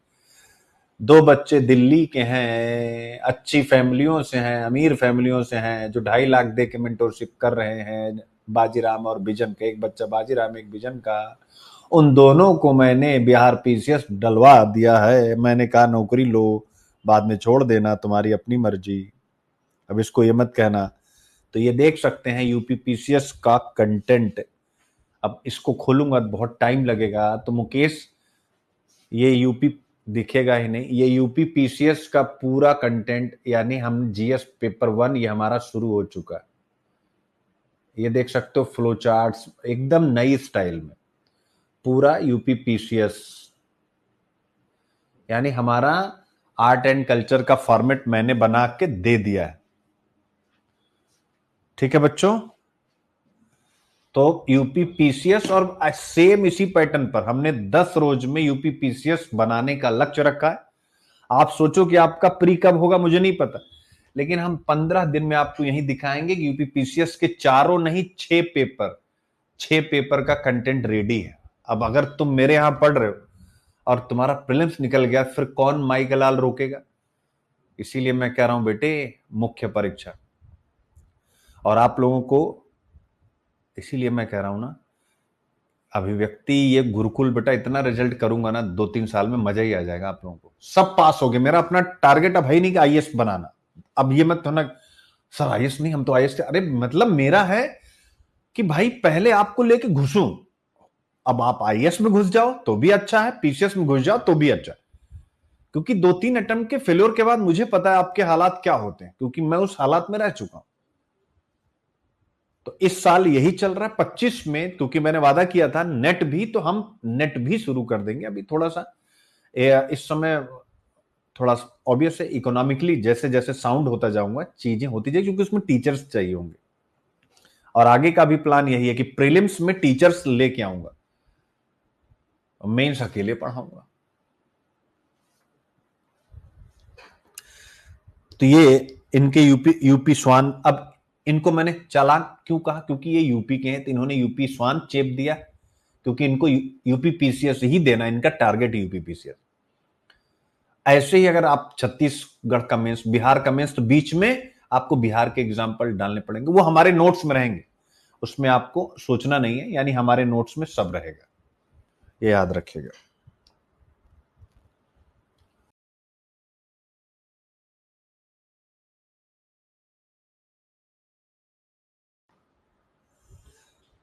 2 बच्चे दिल्ली के हैं, अच्छी फैमिलियों से हैं, अमीर फैमिलियों से हैं, जो 2.5 लाख दे के मेंटोरशिप कर रहे हैं, बाजीराम और बिजन का। एक बच्चा बाजीराम, एक बिजन का। उन दोनों को मैंने बिहार पीसीएस डलवा दिया है। मैंने कहा नौकरी लो, बाद में छोड़ देना, तुम्हारी अपनी मर्जी। अब इसको ये मत कहना। तो ये देख सकते हैं यूपी पीसीएस का कंटेंट। अब इसको खोलूंगा बहुत टाइम लगेगा। तो मुकेश, ये यूपी दिखेगा ही नहीं, ये यूपी पीसीएस का पूरा कंटेंट, यानी हम जीएस पेपर 1 ये हमारा शुरू हो चुका है। ये देख सकते हो फ्लो चार्ट्स एकदम नई स्टाइल में, पूरा यूपी पीसीएस। यानी हमारा आर्ट एंड कल्चर का फॉर्मेट मैंने बना के दे दिया है। ठीक है बच्चों। तो यूपी पीसीएस और सेम इसी पैटर्न पर हमने 10 रोज में यूपी पीसीएस बनाने का लक्ष्य रखा है। आप सोचो कि आपका प्री कब होगा मुझे नहीं पता, लेकिन हम 15 दिन में आपको यही दिखाएंगे कि यूपी पीसीएस के चारों नहीं 6 पेपर का कंटेंट रेडी है। अब अगर तुम मेरे यहां पढ़ रहे हो और तुम्हारा प्रीलिम्स निकल गया, फिर कौन माई का लाल रोकेगा? इसीलिए मैं कह रहा हूं बेटे, मुख्य परीक्षा। और आप लोगों को इसीलिए मैं कह रहा हूं ना, अभिव्यक्ति ये गुरुकुल बेटा, इतना रिजल्ट करूंगा ना 2-3 साल में, मजा ही आ जाएगा आप लोगों को। सब पास हो गए। मेरा अपना टारगेट अब है ही नहीं कि आईएएस बनाना। अब ये मत होना सर आईएएस नहीं, हम तो आईएएस, अरे मतलब मेरा है कि भाई पहले आपको लेके घुसूं। अब आप आईएएस में घुस जाओ तो भी अच्छा है, पीसीएस में घुस जाओ तो भी अच्छा है, क्योंकि 2-3 अटेम्प्ट के फेल्योर के बाद मुझे पता है आपके हालात क्या होते हैं, क्योंकि मैं उस हालात में रह चुका हूं। तो इस साल यही चल रहा है 25 में, क्योंकि मैंने वादा किया था नेट भी, तो हम नेट भी शुरू कर देंगे। अभी थोड़ा सा इस समय थोड़ा ऑब्वियस है, इकोनॉमिकली जैसे जैसे साउंड होता जाऊंगा चीजें होती जाएगी, क्योंकि उसमें टीचर्स चाहिए होंगे। और आगे का भी प्लान यही है कि प्रीलिम्स में टीचर्स लेके आऊंगा, मेंस अकेले पढ़ाऊंगा। तो ये इनके यूपी स्वान, अब इनको मैंने चालाक क्यों कहा? क्योंकि ये यूपी के हैं, तो इन्होंने यूपी स्वान चेप दिया, क्योंकि इनको यूपी पीसीएस ही देना, इनका टारगेट यूपी पीसीएस। ऐसे ही अगर आप छत्तीसगढ़ का मेंस, बिहार का मेंस, तो बीच में आपको बिहार के एग्जाम्पल डालने पड़ेंगे, वो हमारे नोट्स में रहेंगे, उसमें आपको सोचना नहीं है, यानी हमारे नोट्स में सब रहेगा, ये याद रखिएगा।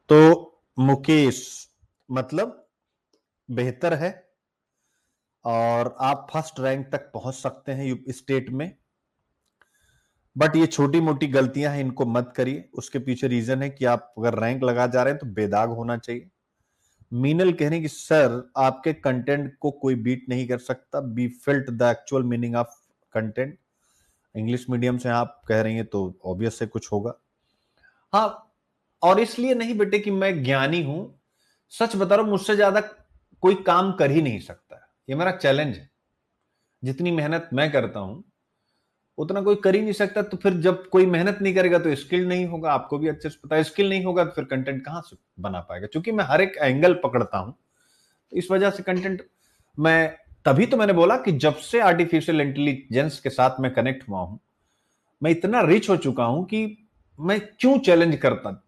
तो मुकेश मतलब बेहतर है, और आप फर्स्ट रैंक तक पहुंच सकते हैं स्टेट में, बट ये छोटी मोटी गलतियां हैं, इनको मत करिए। उसके पीछे रीजन है कि आप अगर रैंक लगा जा रहे हैं तो बेदाग होना चाहिए। मीनल कह रहे हैं कि सर आपके कंटेंट को कोई बीट नहीं कर सकता, be felt the actual meaning of content. English medium से आप कह रही हैं तो ऑब्वियस से कुछ होगा। हाँ, और इसलिए नहीं बेटे कि मैं ज्ञानी हूं, सच बता रहा हूं, मुझसे ज्यादा कोई काम कर ही नहीं सकता। ये मेरा चैलेंज है। जितनी मेहनत मैं करता हूं उतना कोई कर ही नहीं सकता। तो फिर जब कोई मेहनत नहीं करेगा तो स्किल नहीं होगा, आपको भी अच्छे से पता है। स्किल नहीं होगा तो फिर कंटेंट कहां से बना पाएगा? क्योंकि मैं हर एक एंगल पकड़ता हूं, तो इस वजह से कंटेंट मैं, तभी तो मैंने बोला कि जब से आर्टिफिशियल इंटेलिजेंस के साथ मैं कनेक्ट हुआ हूं, मैं इतना रिच हो चुका हूं कि मैं क्यों चैलेंज करता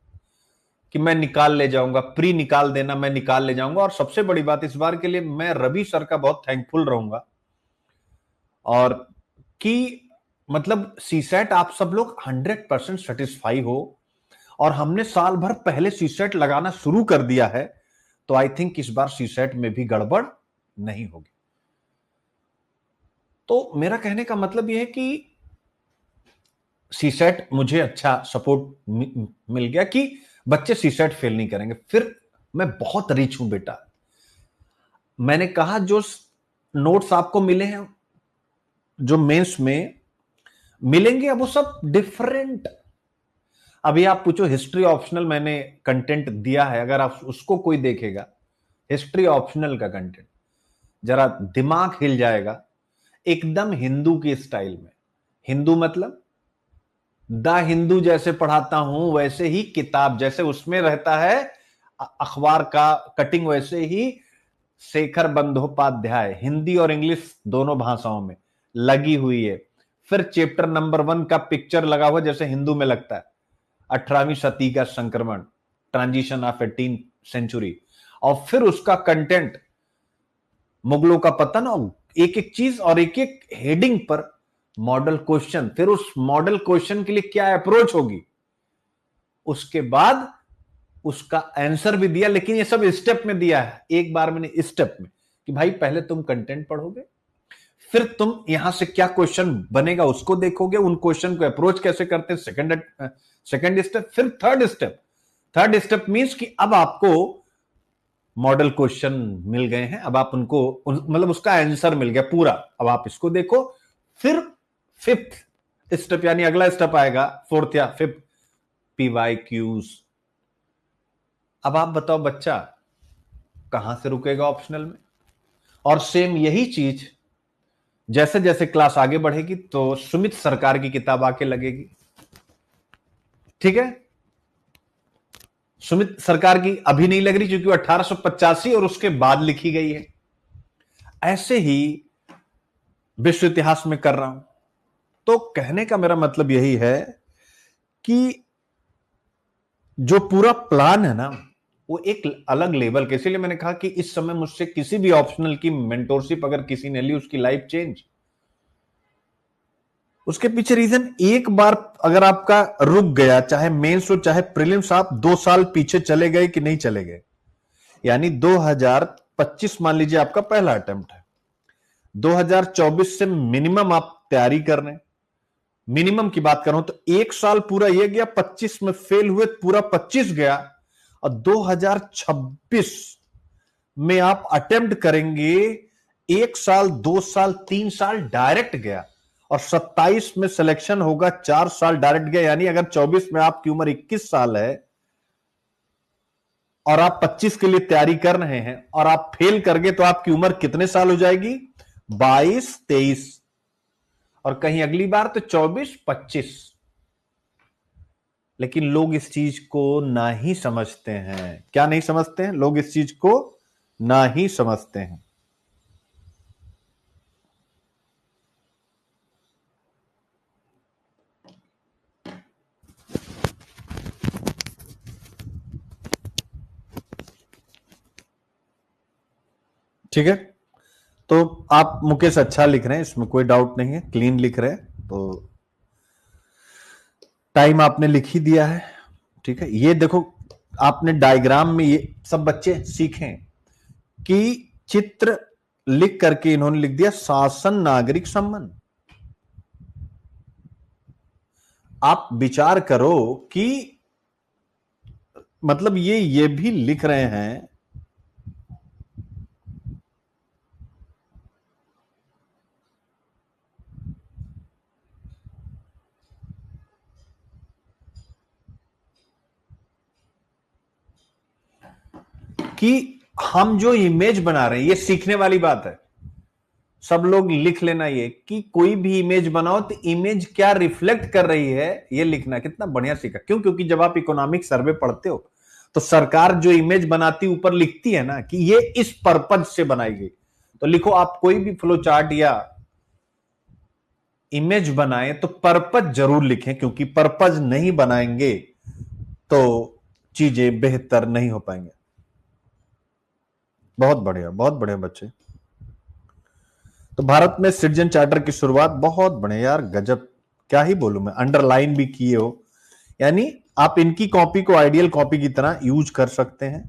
कि मैं निकाल ले जाऊंगा, प्री निकाल देना, मैं निकाल ले जाऊंगा। और सबसे बड़ी बात इस बार के लिए मैं रवि सर का बहुत थैंकफुल रहूंगा, और कि मतलब सीसेट आप सब लोग 100% सेटिस्फाई हो, और हमने साल भर पहले सीसेट लगाना शुरू कर दिया है, तो आई थिंक इस बार सीसेट में भी गड़बड़ नहीं होगी। तो मेरा कहने का मतलब यह है कि सीसेट मुझे अच्छा सपोर्ट मिल गया कि बच्चे सीसेट फेल नहीं करेंगे। फिर मैं बहुत रिच हूं बेटा। मैंने कहा जो नोट्स आपको मिले हैं, जो मेंस में मिलेंगे, अब वो सब डिफरेंट। अभी आप पूछो हिस्ट्री ऑप्शनल मैंने कंटेंट दिया है, अगर आप उसको कोई देखेगा, हिस्ट्री ऑप्शनल का कंटेंट, जरा दिमाग हिल जाएगा। एकदम हिंदू की स्टाइल में। हिंदू मतलब द हिंदू जैसे पढ़ाता हूं वैसे ही, किताब जैसे उसमें रहता है अखबार का कटिंग, वैसे ही शेखर बंदोपाध्याय हिंदी और इंग्लिश दोनों भाषाओं में लगी हुई है। फिर चैप्टर नंबर 1 का पिक्चर लगा हुआ जैसे हिंदू में लगता है, 18वीं सदी का संक्रमण, ट्रांजिशन ऑफ 18th सेंचुरी। और फिर उसका कंटेंट, मुगलों का पतन, और एक एक चीज और एक एक हेडिंग पर मॉडल क्वेश्चन। फिर उस मॉडल क्वेश्चन के लिए क्या अप्रोच होगी, उसके बाद उसका आंसर भी दिया। लेकिन ये सब स्टेप में दिया है, एक बार मैंने स्टेप में, कि भाई पहले तुम कंटेंट पढ़ोगे, फिर तुम यहां से क्या क्वेश्चन बनेगा उसको देखोगे, उन क्वेश्चन को अप्रोच कैसे करते हैं, सेकंड स्टेप, फिर third step. Third step means कि अब आपको मॉडल क्वेश्चन मिल गए हैं, अब आप उनको मतलब उसका आंसर मिल गया पूरा, अब आप इसको देखो। फिर फिफ्थ स्टेप, यानी अगला स्टेप आएगा, फोर्थ या फिफ्थ, पीवाई क्यूज। अब आप बताओ बच्चा कहां से रुकेगा ऑप्शनल में? और सेम यही चीज जैसे जैसे क्लास आगे बढ़ेगी तो सुमित सरकार की किताब आके लगेगी। ठीक है, सुमित सरकार की अभी नहीं लग रही क्योंकि 1885 और उसके बाद लिखी गई है। ऐसे ही विश्व इतिहास में कर रहा हूं। तो कहने का मेरा मतलब यही है कि जो पूरा प्लान है ना, वो एक अलग लेवल के, इसीलिए मैंने कहा कि इस समय मुझसे किसी भी ऑप्शनल की मेंटोरशिप अगर किसी ने ली, उसकी लाइफ चेंज। उसके पीछे रीजन, एक बार अगर आपका रुक गया, चाहे मेंस हो चाहे प्रीलिम्स, आप 2 साल पीछे चले गए कि नहीं चले गए। यानी 2025 मान लीजिए आपका पहला अटेम्प्ट है, 2024 से मिनिमम आप तैयारी कर रहे हैं। मिनिमम की बात कर रहा हूं तो 1 साल पूरा ये गया, 25 में फेल हुए, पूरा 25 गया, और 2026 में आप अटेम्प्ट करेंगे। 1 साल, 2 साल, 3 साल डायरेक्ट गया, और 27 में सिलेक्शन होगा, 4 साल डायरेक्ट गया। यानी अगर 24 में आपकी उम्र 21 साल है और आप 25 के लिए तैयारी कर रहे हैं और आप फेल कर गए, तो आपकी उम्र कितने साल हो जाएगी? 22, 23, और कहीं अगली बार तो 24, 25। लेकिन लोग इस चीज को ना ही समझते हैं। क्या नहीं समझते हैं? लोग इस चीज को ना ही समझते हैं। ठीक है, तो आप मुकेश अच्छा लिख रहे हैं, इसमें कोई डाउट नहीं है, क्लीन लिख रहे हैं, तो टाइम आपने लिख ही दिया है। ठीक है, ये देखो आपने डायग्राम में, ये सब बच्चे सीखें कि चित्र लिख करके इन्होंने लिख दिया शासन नागरिक संबंध। आप विचार करो कि मतलब ये भी लिख रहे हैं कि हम जो इमेज बना रहे हैं, ये सीखने वाली बात है। सब लोग लिख लेना ये कि कोई भी इमेज बनाओ तो इमेज क्या रिफ्लेक्ट कर रही है, ये लिखना। कितना बढ़िया सीखा। क्यों? क्योंकि जब आप इकोनॉमिक सर्वे पढ़ते हो तो सरकार जो इमेज बनाती ऊपर लिखती है ना कि ये इस पर्पज से बनाई गई, तो लिखो आप कोई भी फ्लो चार्ट या इमेज बनाए तो पर्पज जरूर लिखें, क्योंकि पर्पज नहीं बनाएंगे तो चीजें बेहतर नहीं हो पाएंगे। बहुत बढ़िया, बहुत बढ़िया बच्चे। तो भारत में सिटीजन चार्टर की शुरुआत, बहुत बढ़िया यार, गजब। क्या ही बोलूं मैं, अंडरलाइन भी किए हो। यानी आप इनकी कॉपी को आइडियल कॉपी की तरह यूज कर सकते हैं।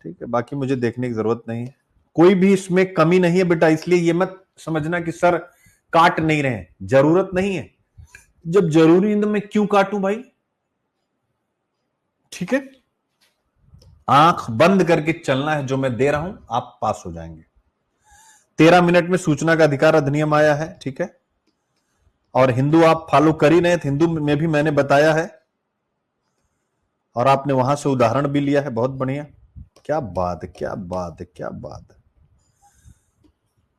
ठीक है, बाकी मुझे देखने की जरूरत नहीं है, कोई भी इसमें कमी नहीं है बेटा। इसलिए ये मत समझना कि सर काट नहीं रहे हैं, जरूरत नहीं है। जब जरूरी नहीं तो मैं क्यों काटूं भाई? ठीक है, आंख बंद करके चलना है, जो मैं दे रहा हूं आप पास हो जाएंगे। 13 मिनट में सूचना का अधिकार अधिनियम आया है। ठीक है, और हिंदू आप फॉलो कर ही रहे थे, हिंदू में भी मैंने बताया है और आपने वहां से उदाहरण भी लिया है। बहुत बढ़िया, क्या बात है, क्या बात है, क्या बात है।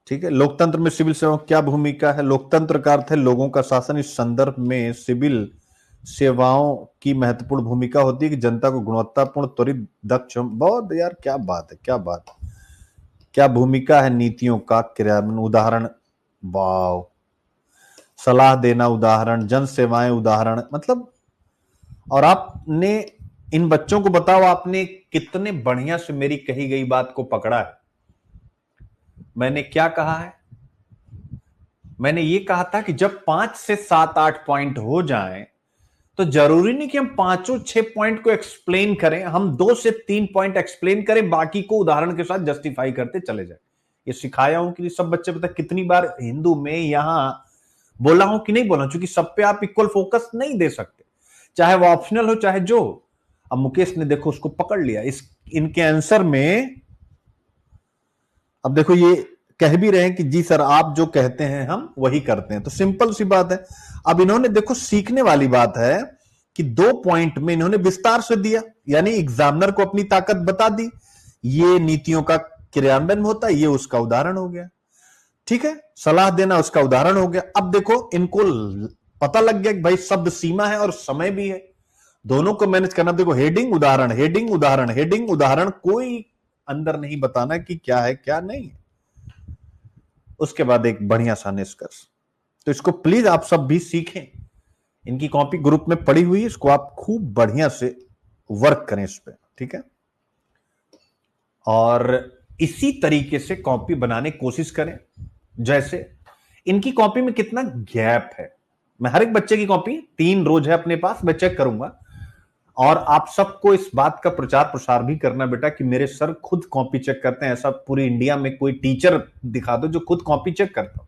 ठीक है, लोकतंत्र में सिविल सेवाओं की क्या भूमिका है? लोकतंत्र का अर्थ है लोगों का शासन। इस संदर्भ में सिविल सेवाओं की महत्वपूर्ण भूमिका होती है कि जनता को गुणवत्तापूर्ण, त्वरित, दक्ष। बहुत यार, क्या बात है, क्या बात है। क्या भूमिका है नीतियों का क्रियान्वयन? उदाहरण, वाव। सलाह देना उदाहरण, जन सेवाएं उदाहरण, मतलब। और आपने इन बच्चों को बताओ, आपने कितने बढ़िया से मेरी कही गई बात को पकड़ा है। मैंने क्या कहा है? मैंने ये कहा था कि जब 5 से 7, 8 पॉइंट हो जाएं तो जरूरी नहीं कि हम 5 6 पॉइंट को एक्सप्लेन करें, हम 2 से 3 पॉइंट एक्सप्लेन करें, बाकी को उदाहरण के साथ जस्टिफाई करते चले जाए। ये सिखाया हूं कि सब बच्चे पता कितनी बार हिंदू में यहां बोला हूं कि नहीं बोला, क्योंकि सब पे आप इक्वल फोकस नहीं दे सकते, चाहे वो ऑप्शनल हो चाहे जो। अब मुकेश ने देखो उसको पकड़ लिया, इस इनके आंसर में। अब देखो ये कह भी रहे हैं कि जी सर आप जो कहते हैं हम वही करते हैं, तो सिंपल सी बात है। अब इन्होंने देखो, सीखने वाली बात है कि 2 पॉइंट में इन्होंने विस्तार से दिया, यानी एग्जामिनर को अपनी ताकत बता दी। ये नीतियों का क्रियान्वयन होता है, ये उसका उदाहरण हो गया। ठीक है, सलाह देना उसका उदाहरण हो गया। अब देखो इनको पता लग गया कि भाई शब्द सीमा है और समय भी है, दोनों को मैनेज करना। देखो हेडिंग उदाहरण, हेडिंग उदाहरण, हेडिंग उदाहरण, कोई अंदर नहीं बताना कि क्या है क्या नहीं है। उसके बाद एक बढ़िया सा निष्कर्ष। तो इसको प्लीज आप सब भी सीखें, इनकी कॉपी ग्रुप में पड़ी हुई है, इसको आप खूब बढ़िया से वर्क करें इस पे, ठीक है। और इसी तरीके से कॉपी बनाने की कोशिश करें। जैसे इनकी कॉपी में कितना गैप है, मैं हर एक बच्चे की कॉपी 3 रोज है अपने पास, मैं चेक करूंगा। और आप सबको इस बात का प्रचार प्रसार भी करना बेटा कि मेरे सर खुद कॉपी चेक करते हैं। ऐसा पूरी इंडिया में कोई टीचर दिखा दो जो खुद कॉपी चेक करता हो।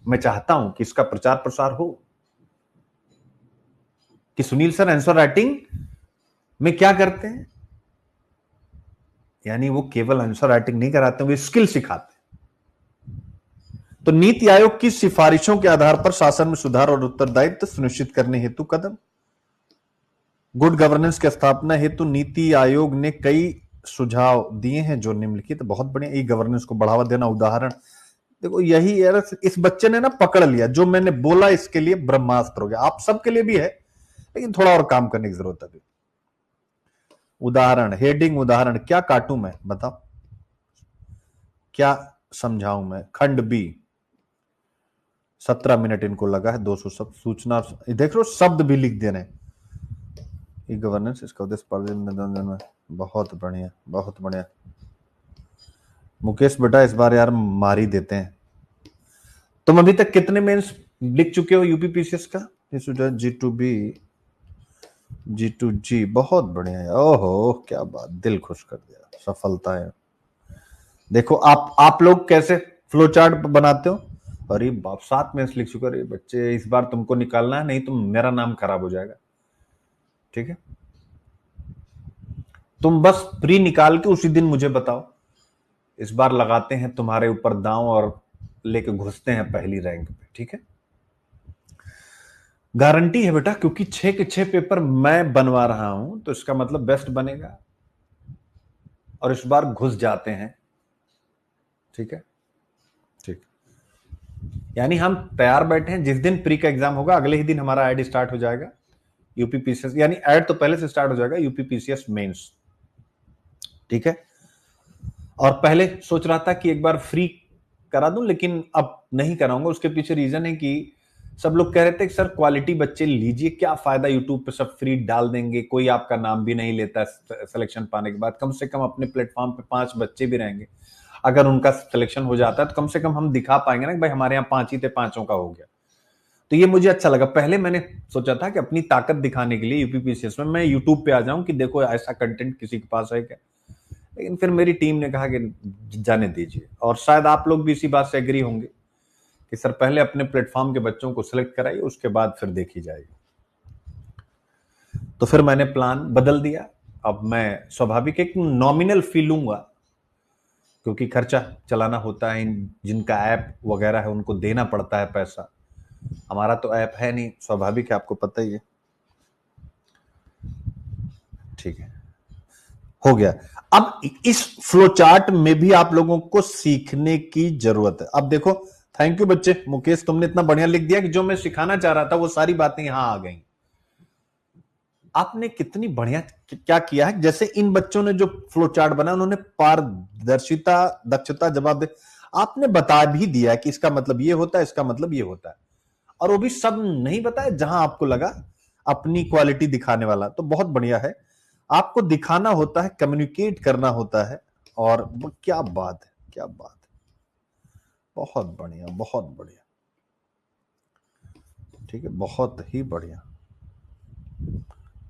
मैं चाहता हूं कि इसका प्रचार प्रसार हो कि सुनील सर आंसर राइटिंग में क्या करते हैं, यानी वो केवल आंसर राइटिंग नहीं कराते, वो स्किल सिखाते हैं। तो नीति आयोग की सिफारिशों के आधार पर शासन में सुधार और उत्तरदायित्व सुनिश्चित करने हेतु कदम। गुड गवर्नेंस की स्थापना हेतु नीति आयोग ने कई सुझाव दिए हैं जो निम्नलिखित। बहुत बढ़िया, ई गवर्नेंस को बढ़ावा देना। उदाहरण देखो, यही यार इस बच्चे ने ना पकड़ लिया जो मैंने बोला, इसके लिए ब्रह्मास्त्र हो गया। आप सबके लिए भी है, लेकिन थोड़ा और काम करने की जरूरत है। उदाहरण, हेडिंग उदाहरण, क्या काटूं मैं बताओ, क्या समझाऊं मैं। खंड बी, 17 मिनट इनको लगा है, 200 शब्द सूचना। देख लो शब्द भी लिख दे रहे हैं। ई गवर्नेंस, इसका उद्देश्य। बहुत बढ़िया, बहुत बढ़िया। मुकेश बेटा इस बार यार मार ही देते हैं। तुम अभी तक कितने मेंस लिख चुके हो यूपीपीसीएस का? G2B, G2G, बहुत बढ़िया। ओहो क्या बात, दिल खुश कर दिया, सफलता है। देखो आप लोग कैसे फ्लो चार्ट बनाते हो। अरे बाप, 7 मेंस लिख चुके। अरे बच्चे इस बार तुमको निकालना है, नहीं तो मेरा नाम खराब हो जाएगा, ठीक है। तुम बस प्री निकाल के उसी दिन मुझे बताओ, इस बार लगाते हैं तुम्हारे ऊपर दांव और लेके घुसते हैं पहली रैंक पे, ठीक है। गारंटी है बेटा, क्योंकि 6 के 6 पेपर मैं बनवा रहा हूं, तो इसका मतलब बेस्ट बनेगा। और इस बार घुस जाते हैं, ठीक है, ठीक। यानी हम तैयार बैठे हैं, जिस दिन प्री का एग्जाम होगा अगले ही दिन हमारा ऐड स्टार्ट हो जाएगा यूपीपीसीएस, यानी ऐड तो पहले से स्टार्ट हो जाएगा यूपीपीसीएस मेंस, ठीक है। और पहले सोच रहा था कि एक बार फ्री करा दूं, लेकिन अब नहीं कराऊंगा। उसके पीछे रीजन है कि सब लोग कह रहे थे कि सर क्वालिटी बच्चे लीजिए, क्या फायदा, यूट्यूब पे सब फ्री डाल देंगे, कोई आपका नाम भी नहीं लेता सिलेक्शन पाने के बाद। कम से कम अपने प्लेटफॉर्म पे 5 बच्चे भी रहेंगे, अगर उनका सिलेक्शन हो जाता है तो कम से कम हम दिखा पाएंगे ना कि भाई हमारे यहाँ 5 ही थे, 5 का हो गया। तो ये मुझे अच्छा लगा। पहले मैंने सोचा था कि अपनी ताकत दिखाने के लिए यूपीपीसीएस में मैं यूट्यूब पे आ जाऊं कि देखो ऐसा कंटेंट किसी के पास है क्या, लेकिन फिर मेरी टीम ने कहा कि जाने दीजिए। और शायद आप लोग भी इसी बात से एग्री होंगे कि सर पहले अपने प्लेटफॉर्म के बच्चों को सिलेक्ट कराइए, उसके बाद फिर देखी जाएगी। तो फिर मैंने प्लान बदल दिया। अब मैं स्वाभाविक एक नॉमिनल फी लूंगा, क्योंकि खर्चा चलाना होता है, जिनका ऐप वगैरह है उनको देना पड़ता है पैसा। हमारा तो ऐप है नहीं, स्वाभाविक है, आपको पता ही है, ठीक है। हो गया। अब इस फ्लो चार्ट में भी आप लोगों को सीखने की जरूरत है। अब देखो, थैंक यू बच्चे, मुकेश तुमने इतना बढ़िया लिख दिया कि जो मैं सिखाना चाह रहा था वो सारी बातें यहां आ गई। आपने कितनी बढ़िया क्या किया है। जैसे इन बच्चों ने जो फ्लो चार्ट बनाया, उन्होंने पारदर्शिता, दक्षता, जवाब दे, आपने बता भी दिया कि इसका मतलब ये होता है, इसका मतलब ये होता है। और वो भी सब नहीं बताया, जहां आपको लगा अपनी क्वालिटी दिखाने वाला। तो बहुत बढ़िया है, आपको दिखाना होता है, कम्युनिकेट करना होता है। और क्या बात है, क्या बात है, बहुत बढ़िया, बहुत बढ़िया, ठीक है, बहुत ही बढ़िया,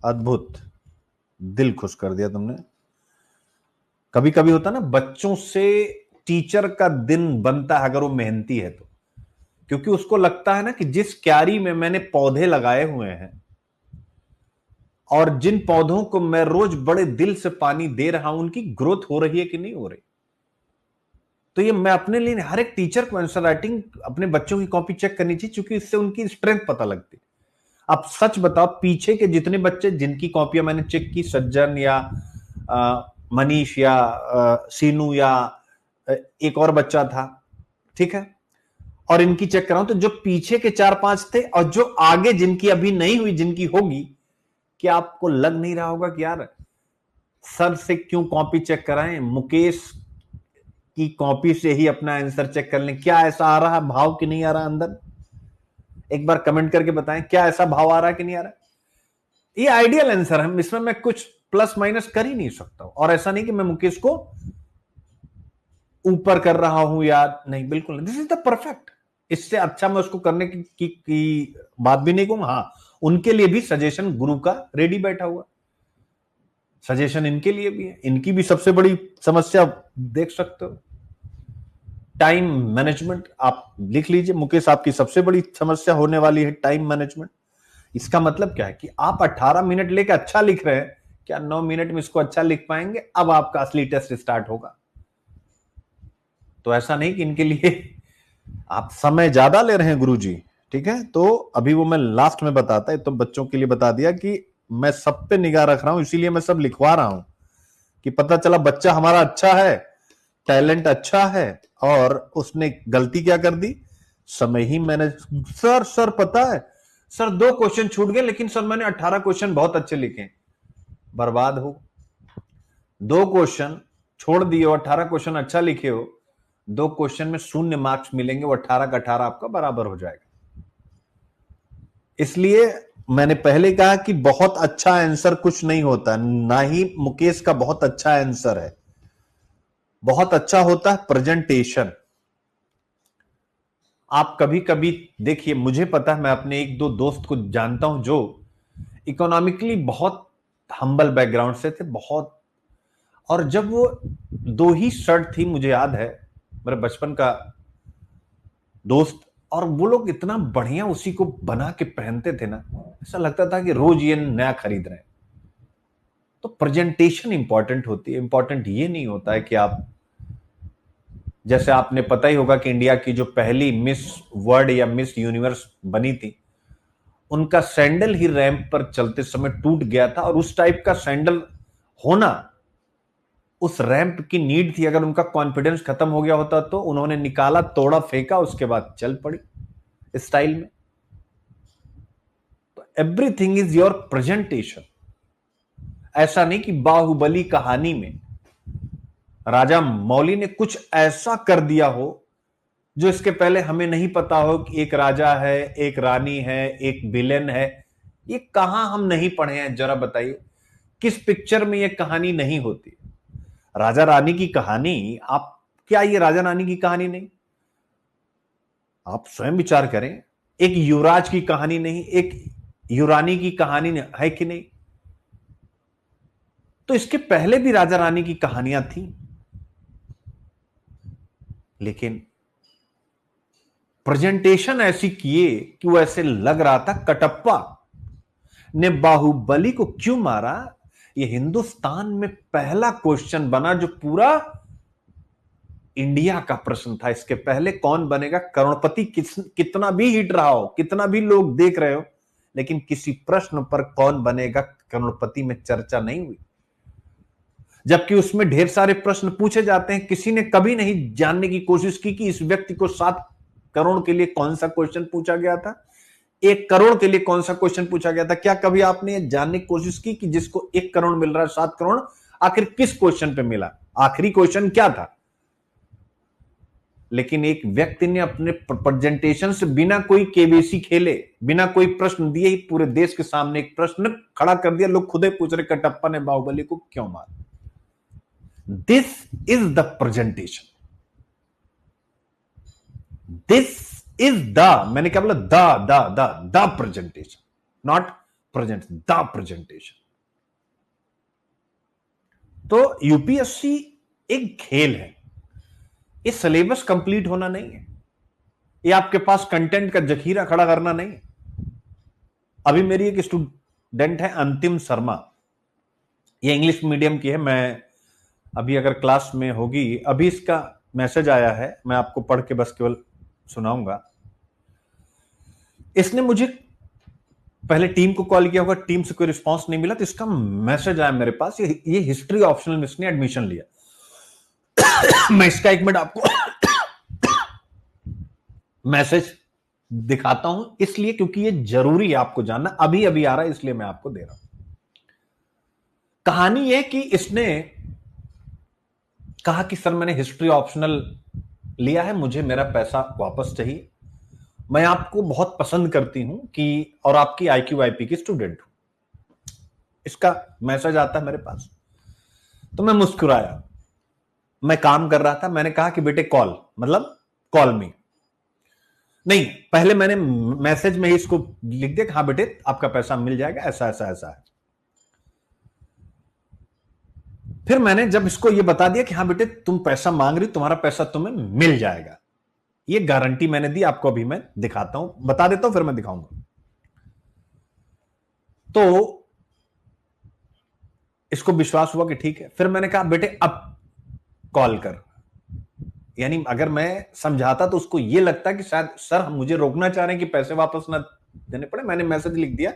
अद्भुत, दिल खुश कर दिया तुमने। कभी कभी होता ना, बच्चों से टीचर का दिन बनता है अगर वो मेहनती है तो, क्योंकि उसको लगता है ना कि जिस क्यारी में मैंने पौधे लगाए हुए हैं और जिन पौधों को मैं रोज बड़े दिल से पानी दे रहा हूं, उनकी ग्रोथ हो रही है कि नहीं हो रही। तो ये मैं अपने लिए, हर एक टीचर को आंसर राइटिंग अपने बच्चों की कॉपी चेक करनी चाहिए, क्योंकि इससे उनकी स्ट्रेंथ पता लगती है। आप सच बताओ, पीछे के जितने बच्चे जिनकी कॉपियां मैंने चेक की, सज्जन या मनीष या सीनू या एक और बच्चा था, ठीक है, और इनकी चेक कराऊं तो जो पीछे के 4-5 थे और जो आगे जिनकी अभी नहीं हुई, जिनकी होगी, क्या आपको लग नहीं रहा होगा कि यार सर से क्यों कॉपी चेक कराएं, मुकेश की कॉपी से ही अपना आंसर चेक कर लें? क्या ऐसा आ रहा है भाव कि नहीं आ रहा अंदर? एक बार कमेंट करके बताएं, क्या ऐसा भाव आ रहा है कि नहीं आ रहा? ये आइडियल आंसर है, इसमें मैं कुछ प्लस माइनस कर ही नहीं सकता हूं। और ऐसा नहीं कि मैं मुकेश को ऊपर कर रहा हूं या नहीं, बिल्कुल नहीं, दिस इज द परफेक्ट। इससे अच्छा मैं उसको करने की बात भी नहीं कहूंगा। हाँ, उनके लिए भी सजेशन गुरु का रेडी बैठा हुआ, सजेशन इनके लिए भी है। इनकी भी सबसे बड़ी समस्या देख सकते हो, टाइम मैनेजमेंट। आप लिख लीजिए, मुकेश आपकी सबसे बड़ी समस्या होने वाली है टाइम मैनेजमेंट। इसका मतलब क्या है कि आप 18 मिनट लेकर अच्छा लिख रहे हैं, क्या 9 मिनट में इसको अच्छा लिख पाएंगे? अब आपका असली टेस्ट स्टार्ट होगा। तो ऐसा नहीं कि इनके लिए आप समय ज्यादा ले रहे हैं गुरुजी, ठीक है? तो अभी वो मैं लास्ट में बताता है, तो बच्चों के लिए बता दिया कि मैं सब पे निगाह रख रहा हूं, इसीलिए मैं सब लिखवा रहा हूं कि पता चला बच्चा हमारा अच्छा है, टैलेंट अच्छा है, और उसने गलती क्या कर दी? समय ही मैंने सर पता है सर 2 क्वेश्चन छूट गए, लेकिन सर मैंने 18 क्वेश्चन बहुत अच्छे लिखे। बर्बाद हो। 2 क्वेश्चन छोड़ दिए हो, 18 क्वेश्चन अच्छा लिखे हो, 2 क्वेश्चन में 0 मार्क्स मिलेंगे, वो 18 का 18 आपका बराबर हो जाएगा। इसलिए मैंने पहले कहा कि बहुत अच्छा आंसर कुछ नहीं होता, ना ही मुकेश का बहुत अच्छा आंसर है। बहुत अच्छा होता है प्रेजेंटेशन। आप कभी कभी देखिए, मुझे पता है, मैं अपने 1-2 दोस्त को जानता हूं जो इकोनॉमिकली बहुत हम्बल बैकग्राउंड से थे, बहुत। और जब वो 2 ही शर्ट थी, मुझे याद है, मेरे बचपन का दोस्त, और वो लोग इतना बढ़िया उसी को बना के पहनते थे ना, ऐसा लगता था कि रोज ये नया खरीद रहे हैं। तो प्रेजेंटेशन इंपॉर्टेंट होती है। इंपॉर्टेंट ये नहीं होता है कि आप, जैसे आपने पता ही होगा कि इंडिया की जो पहली मिस वर्ल्ड या मिस यूनिवर्स बनी थी, उनका सैंडल ही रैंप पर चलते समय टूट गया था, और उस टाइप का सैंडल होना उस रैंप की नीड थी। अगर उनका कॉन्फिडेंस खत्म हो गया होता तो उन्होंने निकाला, तोड़ा, फेंका, उसके बाद चल पड़ी स्टाइल में। तो एवरीथिंग इज योर प्रेजेंटेशन। ऐसा नहीं कि बाहुबली कहानी में राजा मौली ने कुछ ऐसा कर दिया हो जो इसके पहले हमें नहीं पता हो कि एक राजा है, एक रानी है, एक विलेन है। ये कहां हम नहीं पढ़े हैं? जरा बताइए, किस पिक्चर में ये कहानी नहीं होती? राजा रानी की कहानी, आप क्या ये राजा रानी की कहानी नहीं? आप स्वयं विचार करें, एक युवराज की कहानी नहीं, एक युरानी की कहानी है कि नहीं? तो इसके पहले भी राजा रानी की कहानियां थी, लेकिन प्रेजेंटेशन ऐसी किए कि वो ऐसे लग रहा था कटप्पा ने बाहुबली को क्यों मारा। ये हिंदुस्तान में पहला क्वेश्चन बना, जो पूरा इंडिया का प्रश्न था। इसके पहले कौन बनेगा करोड़पति, कितना भी हिट रहा हो, कितना भी लोग देख रहे हो, लेकिन किसी प्रश्न पर कौन बनेगा करोड़पति में चर्चा नहीं हुई। जबकि उसमें ढेर सारे प्रश्न पूछे जाते हैं, किसी ने कभी नहीं जानने की कोशिश की कि इस व्यक्ति को 7 करोड़ के लिए कौन सा क्वेश्चन पूछा गया था, 1 करोड़ के लिए कौन सा क्वेश्चन पूछा गया था। क्या कभी आपने यह जानने की कोशिश की कि जिसको 1 करोड़ मिल रहा है, 7 करोड़ आखिर किस क्वेश्चन पे मिला, आखिरी क्वेश्चन क्या था? लेकिन एक व्यक्ति ने अपने प्रेजेंटेशन से, बिना कोई केबीसी खेले, बिना कोई प्रश्न दिए ही पूरे देश के सामने एक प्रश्न खड़ा कर दिया। लोग खुद ही पूछ रहे कटप्पा ने बाहुबली को क्यों मारा। This is the presentation, this is the, मैंने क्या बोला, the presentation, not present, the presentation. तो यूपीएससी एक खेल है, ये सिलेबस कंप्लीट होना नहीं है, ये आपके पास कंटेंट का जखीरा खड़ा करना नहीं है। अभी मेरी एक स्टूडेंट है अंतिम शर्मा, ये इंग्लिश मीडियम की है। मैं अभी अगर क्लास में होगी, अभी इसका मैसेज आया है, मैं आपको पढ़ के बस केवल सुनाऊंगा। इसने मुझे पहले टीम को कॉल किया होगा, टीम से कोई रिस्पांस नहीं मिला, तो इसका मैसेज आया मेरे पास। ये हिस्ट्री ऑप्शनल में इसने एडमिशन लिया। मैं इसका 1 मिनट आपको मैसेज दिखाता हूं इसलिए क्योंकि ये जरूरी है आपको जानना, अभी अभी आ रहा है इसलिए मैं आपको दे रहा हूं। कहानी यह कि इसने कहा कि सर मैंने हिस्ट्री ऑप्शनल लिया है, मुझे मेरा पैसा वापस चाहिए, मैं आपको बहुत पसंद करती हूं कि और आपकी आईक्यू आईपी की स्टूडेंट हूं। इसका मैसेज आता है मेरे पास, तो मैं मुस्कुराया। मैं काम कर रहा था, मैंने कहा कि बेटे कॉल मतलब कॉल मी, नहीं पहले मैंने मैसेज में ही इसको लिख दिया कि हाँ बेटे आपका पैसा मिल जाएगा, ऐसा ऐसा ऐसा है। फिर मैंने जब इसको ये बता दिया कि हाँ बेटे तुम पैसा मांग रही, तुम्हारा पैसा तुम्हें मिल जाएगा, ये गारंटी मैंने दी आपको, अभी मैं दिखाता हूं, बता देता हूं फिर मैं दिखाऊंगा। तो इसको विश्वास हुआ कि ठीक है। फिर मैंने कहा बेटे अब कॉल कर, यानी अगर मैं समझाता तो उसको ये लगता कि शायद सर हम मुझे रोकना चाह रहे हैं कि पैसे वापस ना देने पड़े। मैंने मैसेज लिख दिया,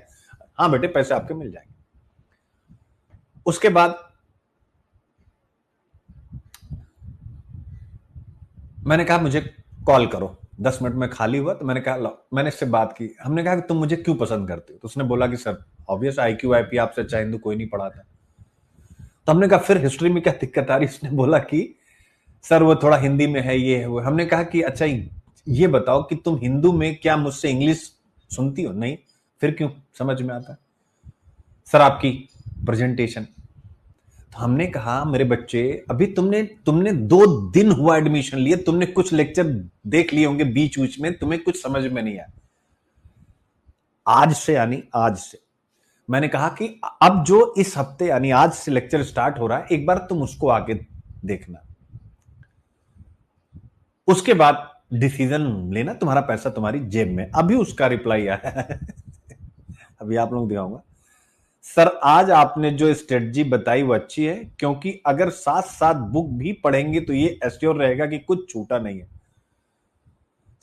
हाँ बेटे पैसे आपके मिल जाएंगे। उसके बाद मैंने कहा मुझे कॉल करो, 10 मिनट में खाली हुआ तो मैंने कहा, मैंने इससे बात की, हमने कहा कि तुम मुझे क्यों पसंद करते हो, तो उसने बोला कि सर ऑब्वियस आईक्यू आईपी आपसे अच्छा हिंदू कोई नहीं पढ़ाता। तो हमने कहा फिर हिस्ट्री में क्या दिक्कत आ रही, उसने बोला कि सर वो थोड़ा हिंदी में है, ये है वो। हमने कहा कि अच्छा ये बताओ कि तुम हिंदू में क्या मुझसे इंग्लिश सुनती हो? नहीं। फिर क्यों समझ में आता? सर आपकी प्रेजेंटेशन। तो हमने कहा मेरे बच्चे अभी तुमने 2 दिन हुआ एडमिशन लिए, तुमने कुछ लेक्चर देख लिए होंगे बीच बीच में, तुम्हें कुछ समझ में नहीं आया। आज से यानी आज से मैंने कहा कि अब जो इस हफ्ते यानी आज से लेक्चर स्टार्ट हो रहा है, एक बार तुम उसको आगे देखना, उसके बाद डिसीजन लेना, तुम्हारा पैसा तुम्हारी जेब में। अभी उसका रिप्लाई आया है अभी आप लोग दिखाऊंगा। सर आज आपने जो स्ट्रेटजी बताई वो अच्छी है, क्योंकि अगर साथ साथ बुक भी पढ़ेंगे तो ये एश्योर रहेगा कि कुछ छूटा नहीं है।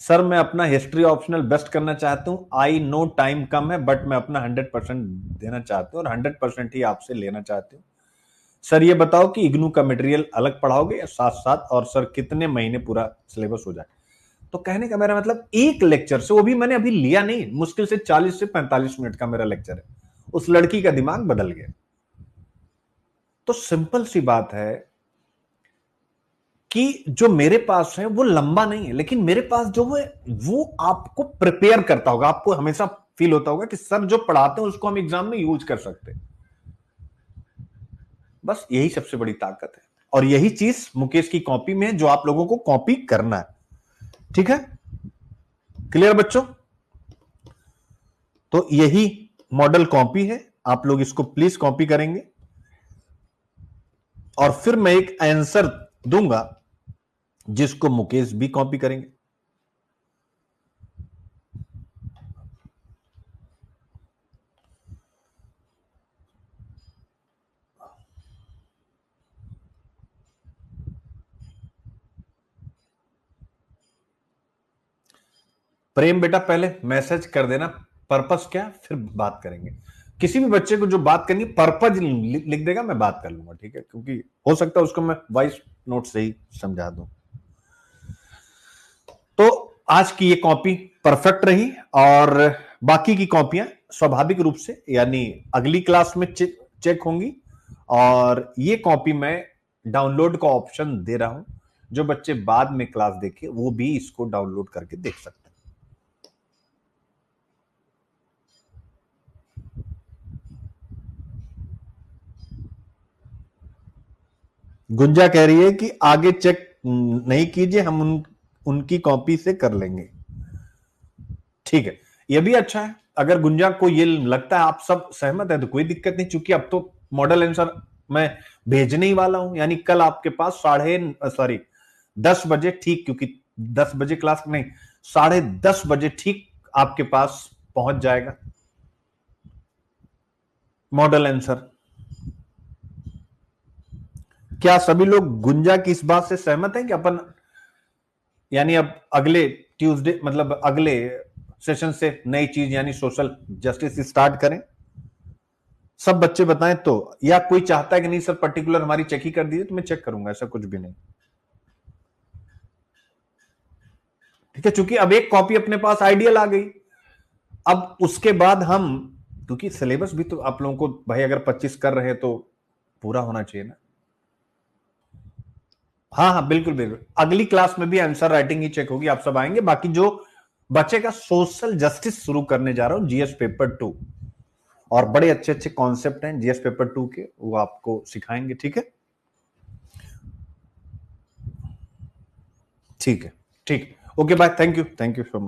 सर मैं अपना हिस्ट्री ऑप्शनल बेस्ट करना चाहता हूं, आई नो टाइम कम है, बट मैं अपना 100% देना चाहता हूं और 100% ही आपसे लेना चाहती हूं। सर ये बताओ कि इग्नू का मटेरियल अलग पढ़ाओगे या साथ साथ, और सर कितने महीने पूरा सिलेबस हो जाए? तो कहने का मेरा मतलब एक लेक्चर से, वो भी मैंने अभी लिया नहीं, मुश्किल से 40 से 45 मिनट का मेरा लेक्चर है, उस लड़की का दिमाग बदल गया। तो सिंपल सी बात है कि जो मेरे पास है वो लंबा नहीं है, लेकिन मेरे पास जो है वो आपको प्रिपेयर करता होगा, आपको हमेशा फील होता होगा कि सर जो पढ़ाते हैं उसको हम एग्जाम में यूज कर सकते हैं। बस यही सबसे बड़ी ताकत है, और यही चीज मुकेश की कॉपी में है जो आप लोगों को कॉपी करना है। ठीक है, क्लियर बच्चों? तो यही मॉडल कॉपी है, आप लोग इसको प्लीज कॉपी करेंगे, और फिर मैं एक आंसर दूंगा जिसको मुकेश भी कॉपी करेंगे। प्रेम बेटा पहले मैसेज कर देना, पर्पस क्या, फिर बात करेंगे। किसी भी बच्चे को जो बात करनी पर्पज लिख देगा, मैं बात कर लूंगा, ठीक है? क्योंकि हो सकता है उसको मैं वॉइस नोट से ही समझा दूं। तो आज की ये कॉपी परफेक्ट रही, और बाकी की कॉपियां स्वाभाविक रूप से यानी अगली क्लास में चेक होंगी, और ये कॉपी मैं डाउनलोड का ऑप्शन दे रहा हूं, जो बच्चे बाद में क्लास देखे वो भी इसको डाउनलोड करके देख सकते हैं। गुंजा कह रही है कि आगे चेक नहीं कीजिए, हम उनकी कॉपी से कर लेंगे। ठीक है, यह भी अच्छा है। अगर गुंजा को ये लगता है आप सब सहमत है तो कोई दिक्कत नहीं, चूंकि अब तो मॉडल आंसर मैं भेजने ही वाला हूं, यानी कल आपके पास 10 बजे ठीक, क्योंकि 10 बजे क्लास नहीं, 10:30 बजे ठीक आपके पास पहुंच जाएगा मॉडल आंसर। क्या सभी लोग गुंजा की इस बात से सहमत हैं कि अपन यानी अब अगले ट्यूसडे मतलब अगले सेशन से नई चीज यानी सोशल जस्टिस स्टार्ट करें? सब बच्चे बताएं तो, या कोई चाहता है कि नहीं सर पर्टिकुलर हमारी चेक ही कर दीजिए, तो मैं चेक करूंगा, ऐसा कुछ भी नहीं। ठीक है, चूंकि अब एक कॉपी अपने पास आइडियल आ गई, अब उसके बाद हम, क्योंकि सिलेबस भी तो आप लोगों को भाई अगर 25 कर रहे हैं तो पूरा होना चाहिए ना। हाँ हाँ बिल्कुल बिल्कुल, अगली क्लास में भी आंसर राइटिंग ही चेक होगी, आप सब आएंगे। बाकी जो बचेगा, सोशल जस्टिस शुरू करने जा रहा हूं, जीएस पेपर 2, और बड़े अच्छे अच्छे कॉन्सेप्ट हैं जीएस पेपर 2 के, वो आपको सिखाएंगे। ठीक है, ठीक है, ठीक, okay bye, thank you so much.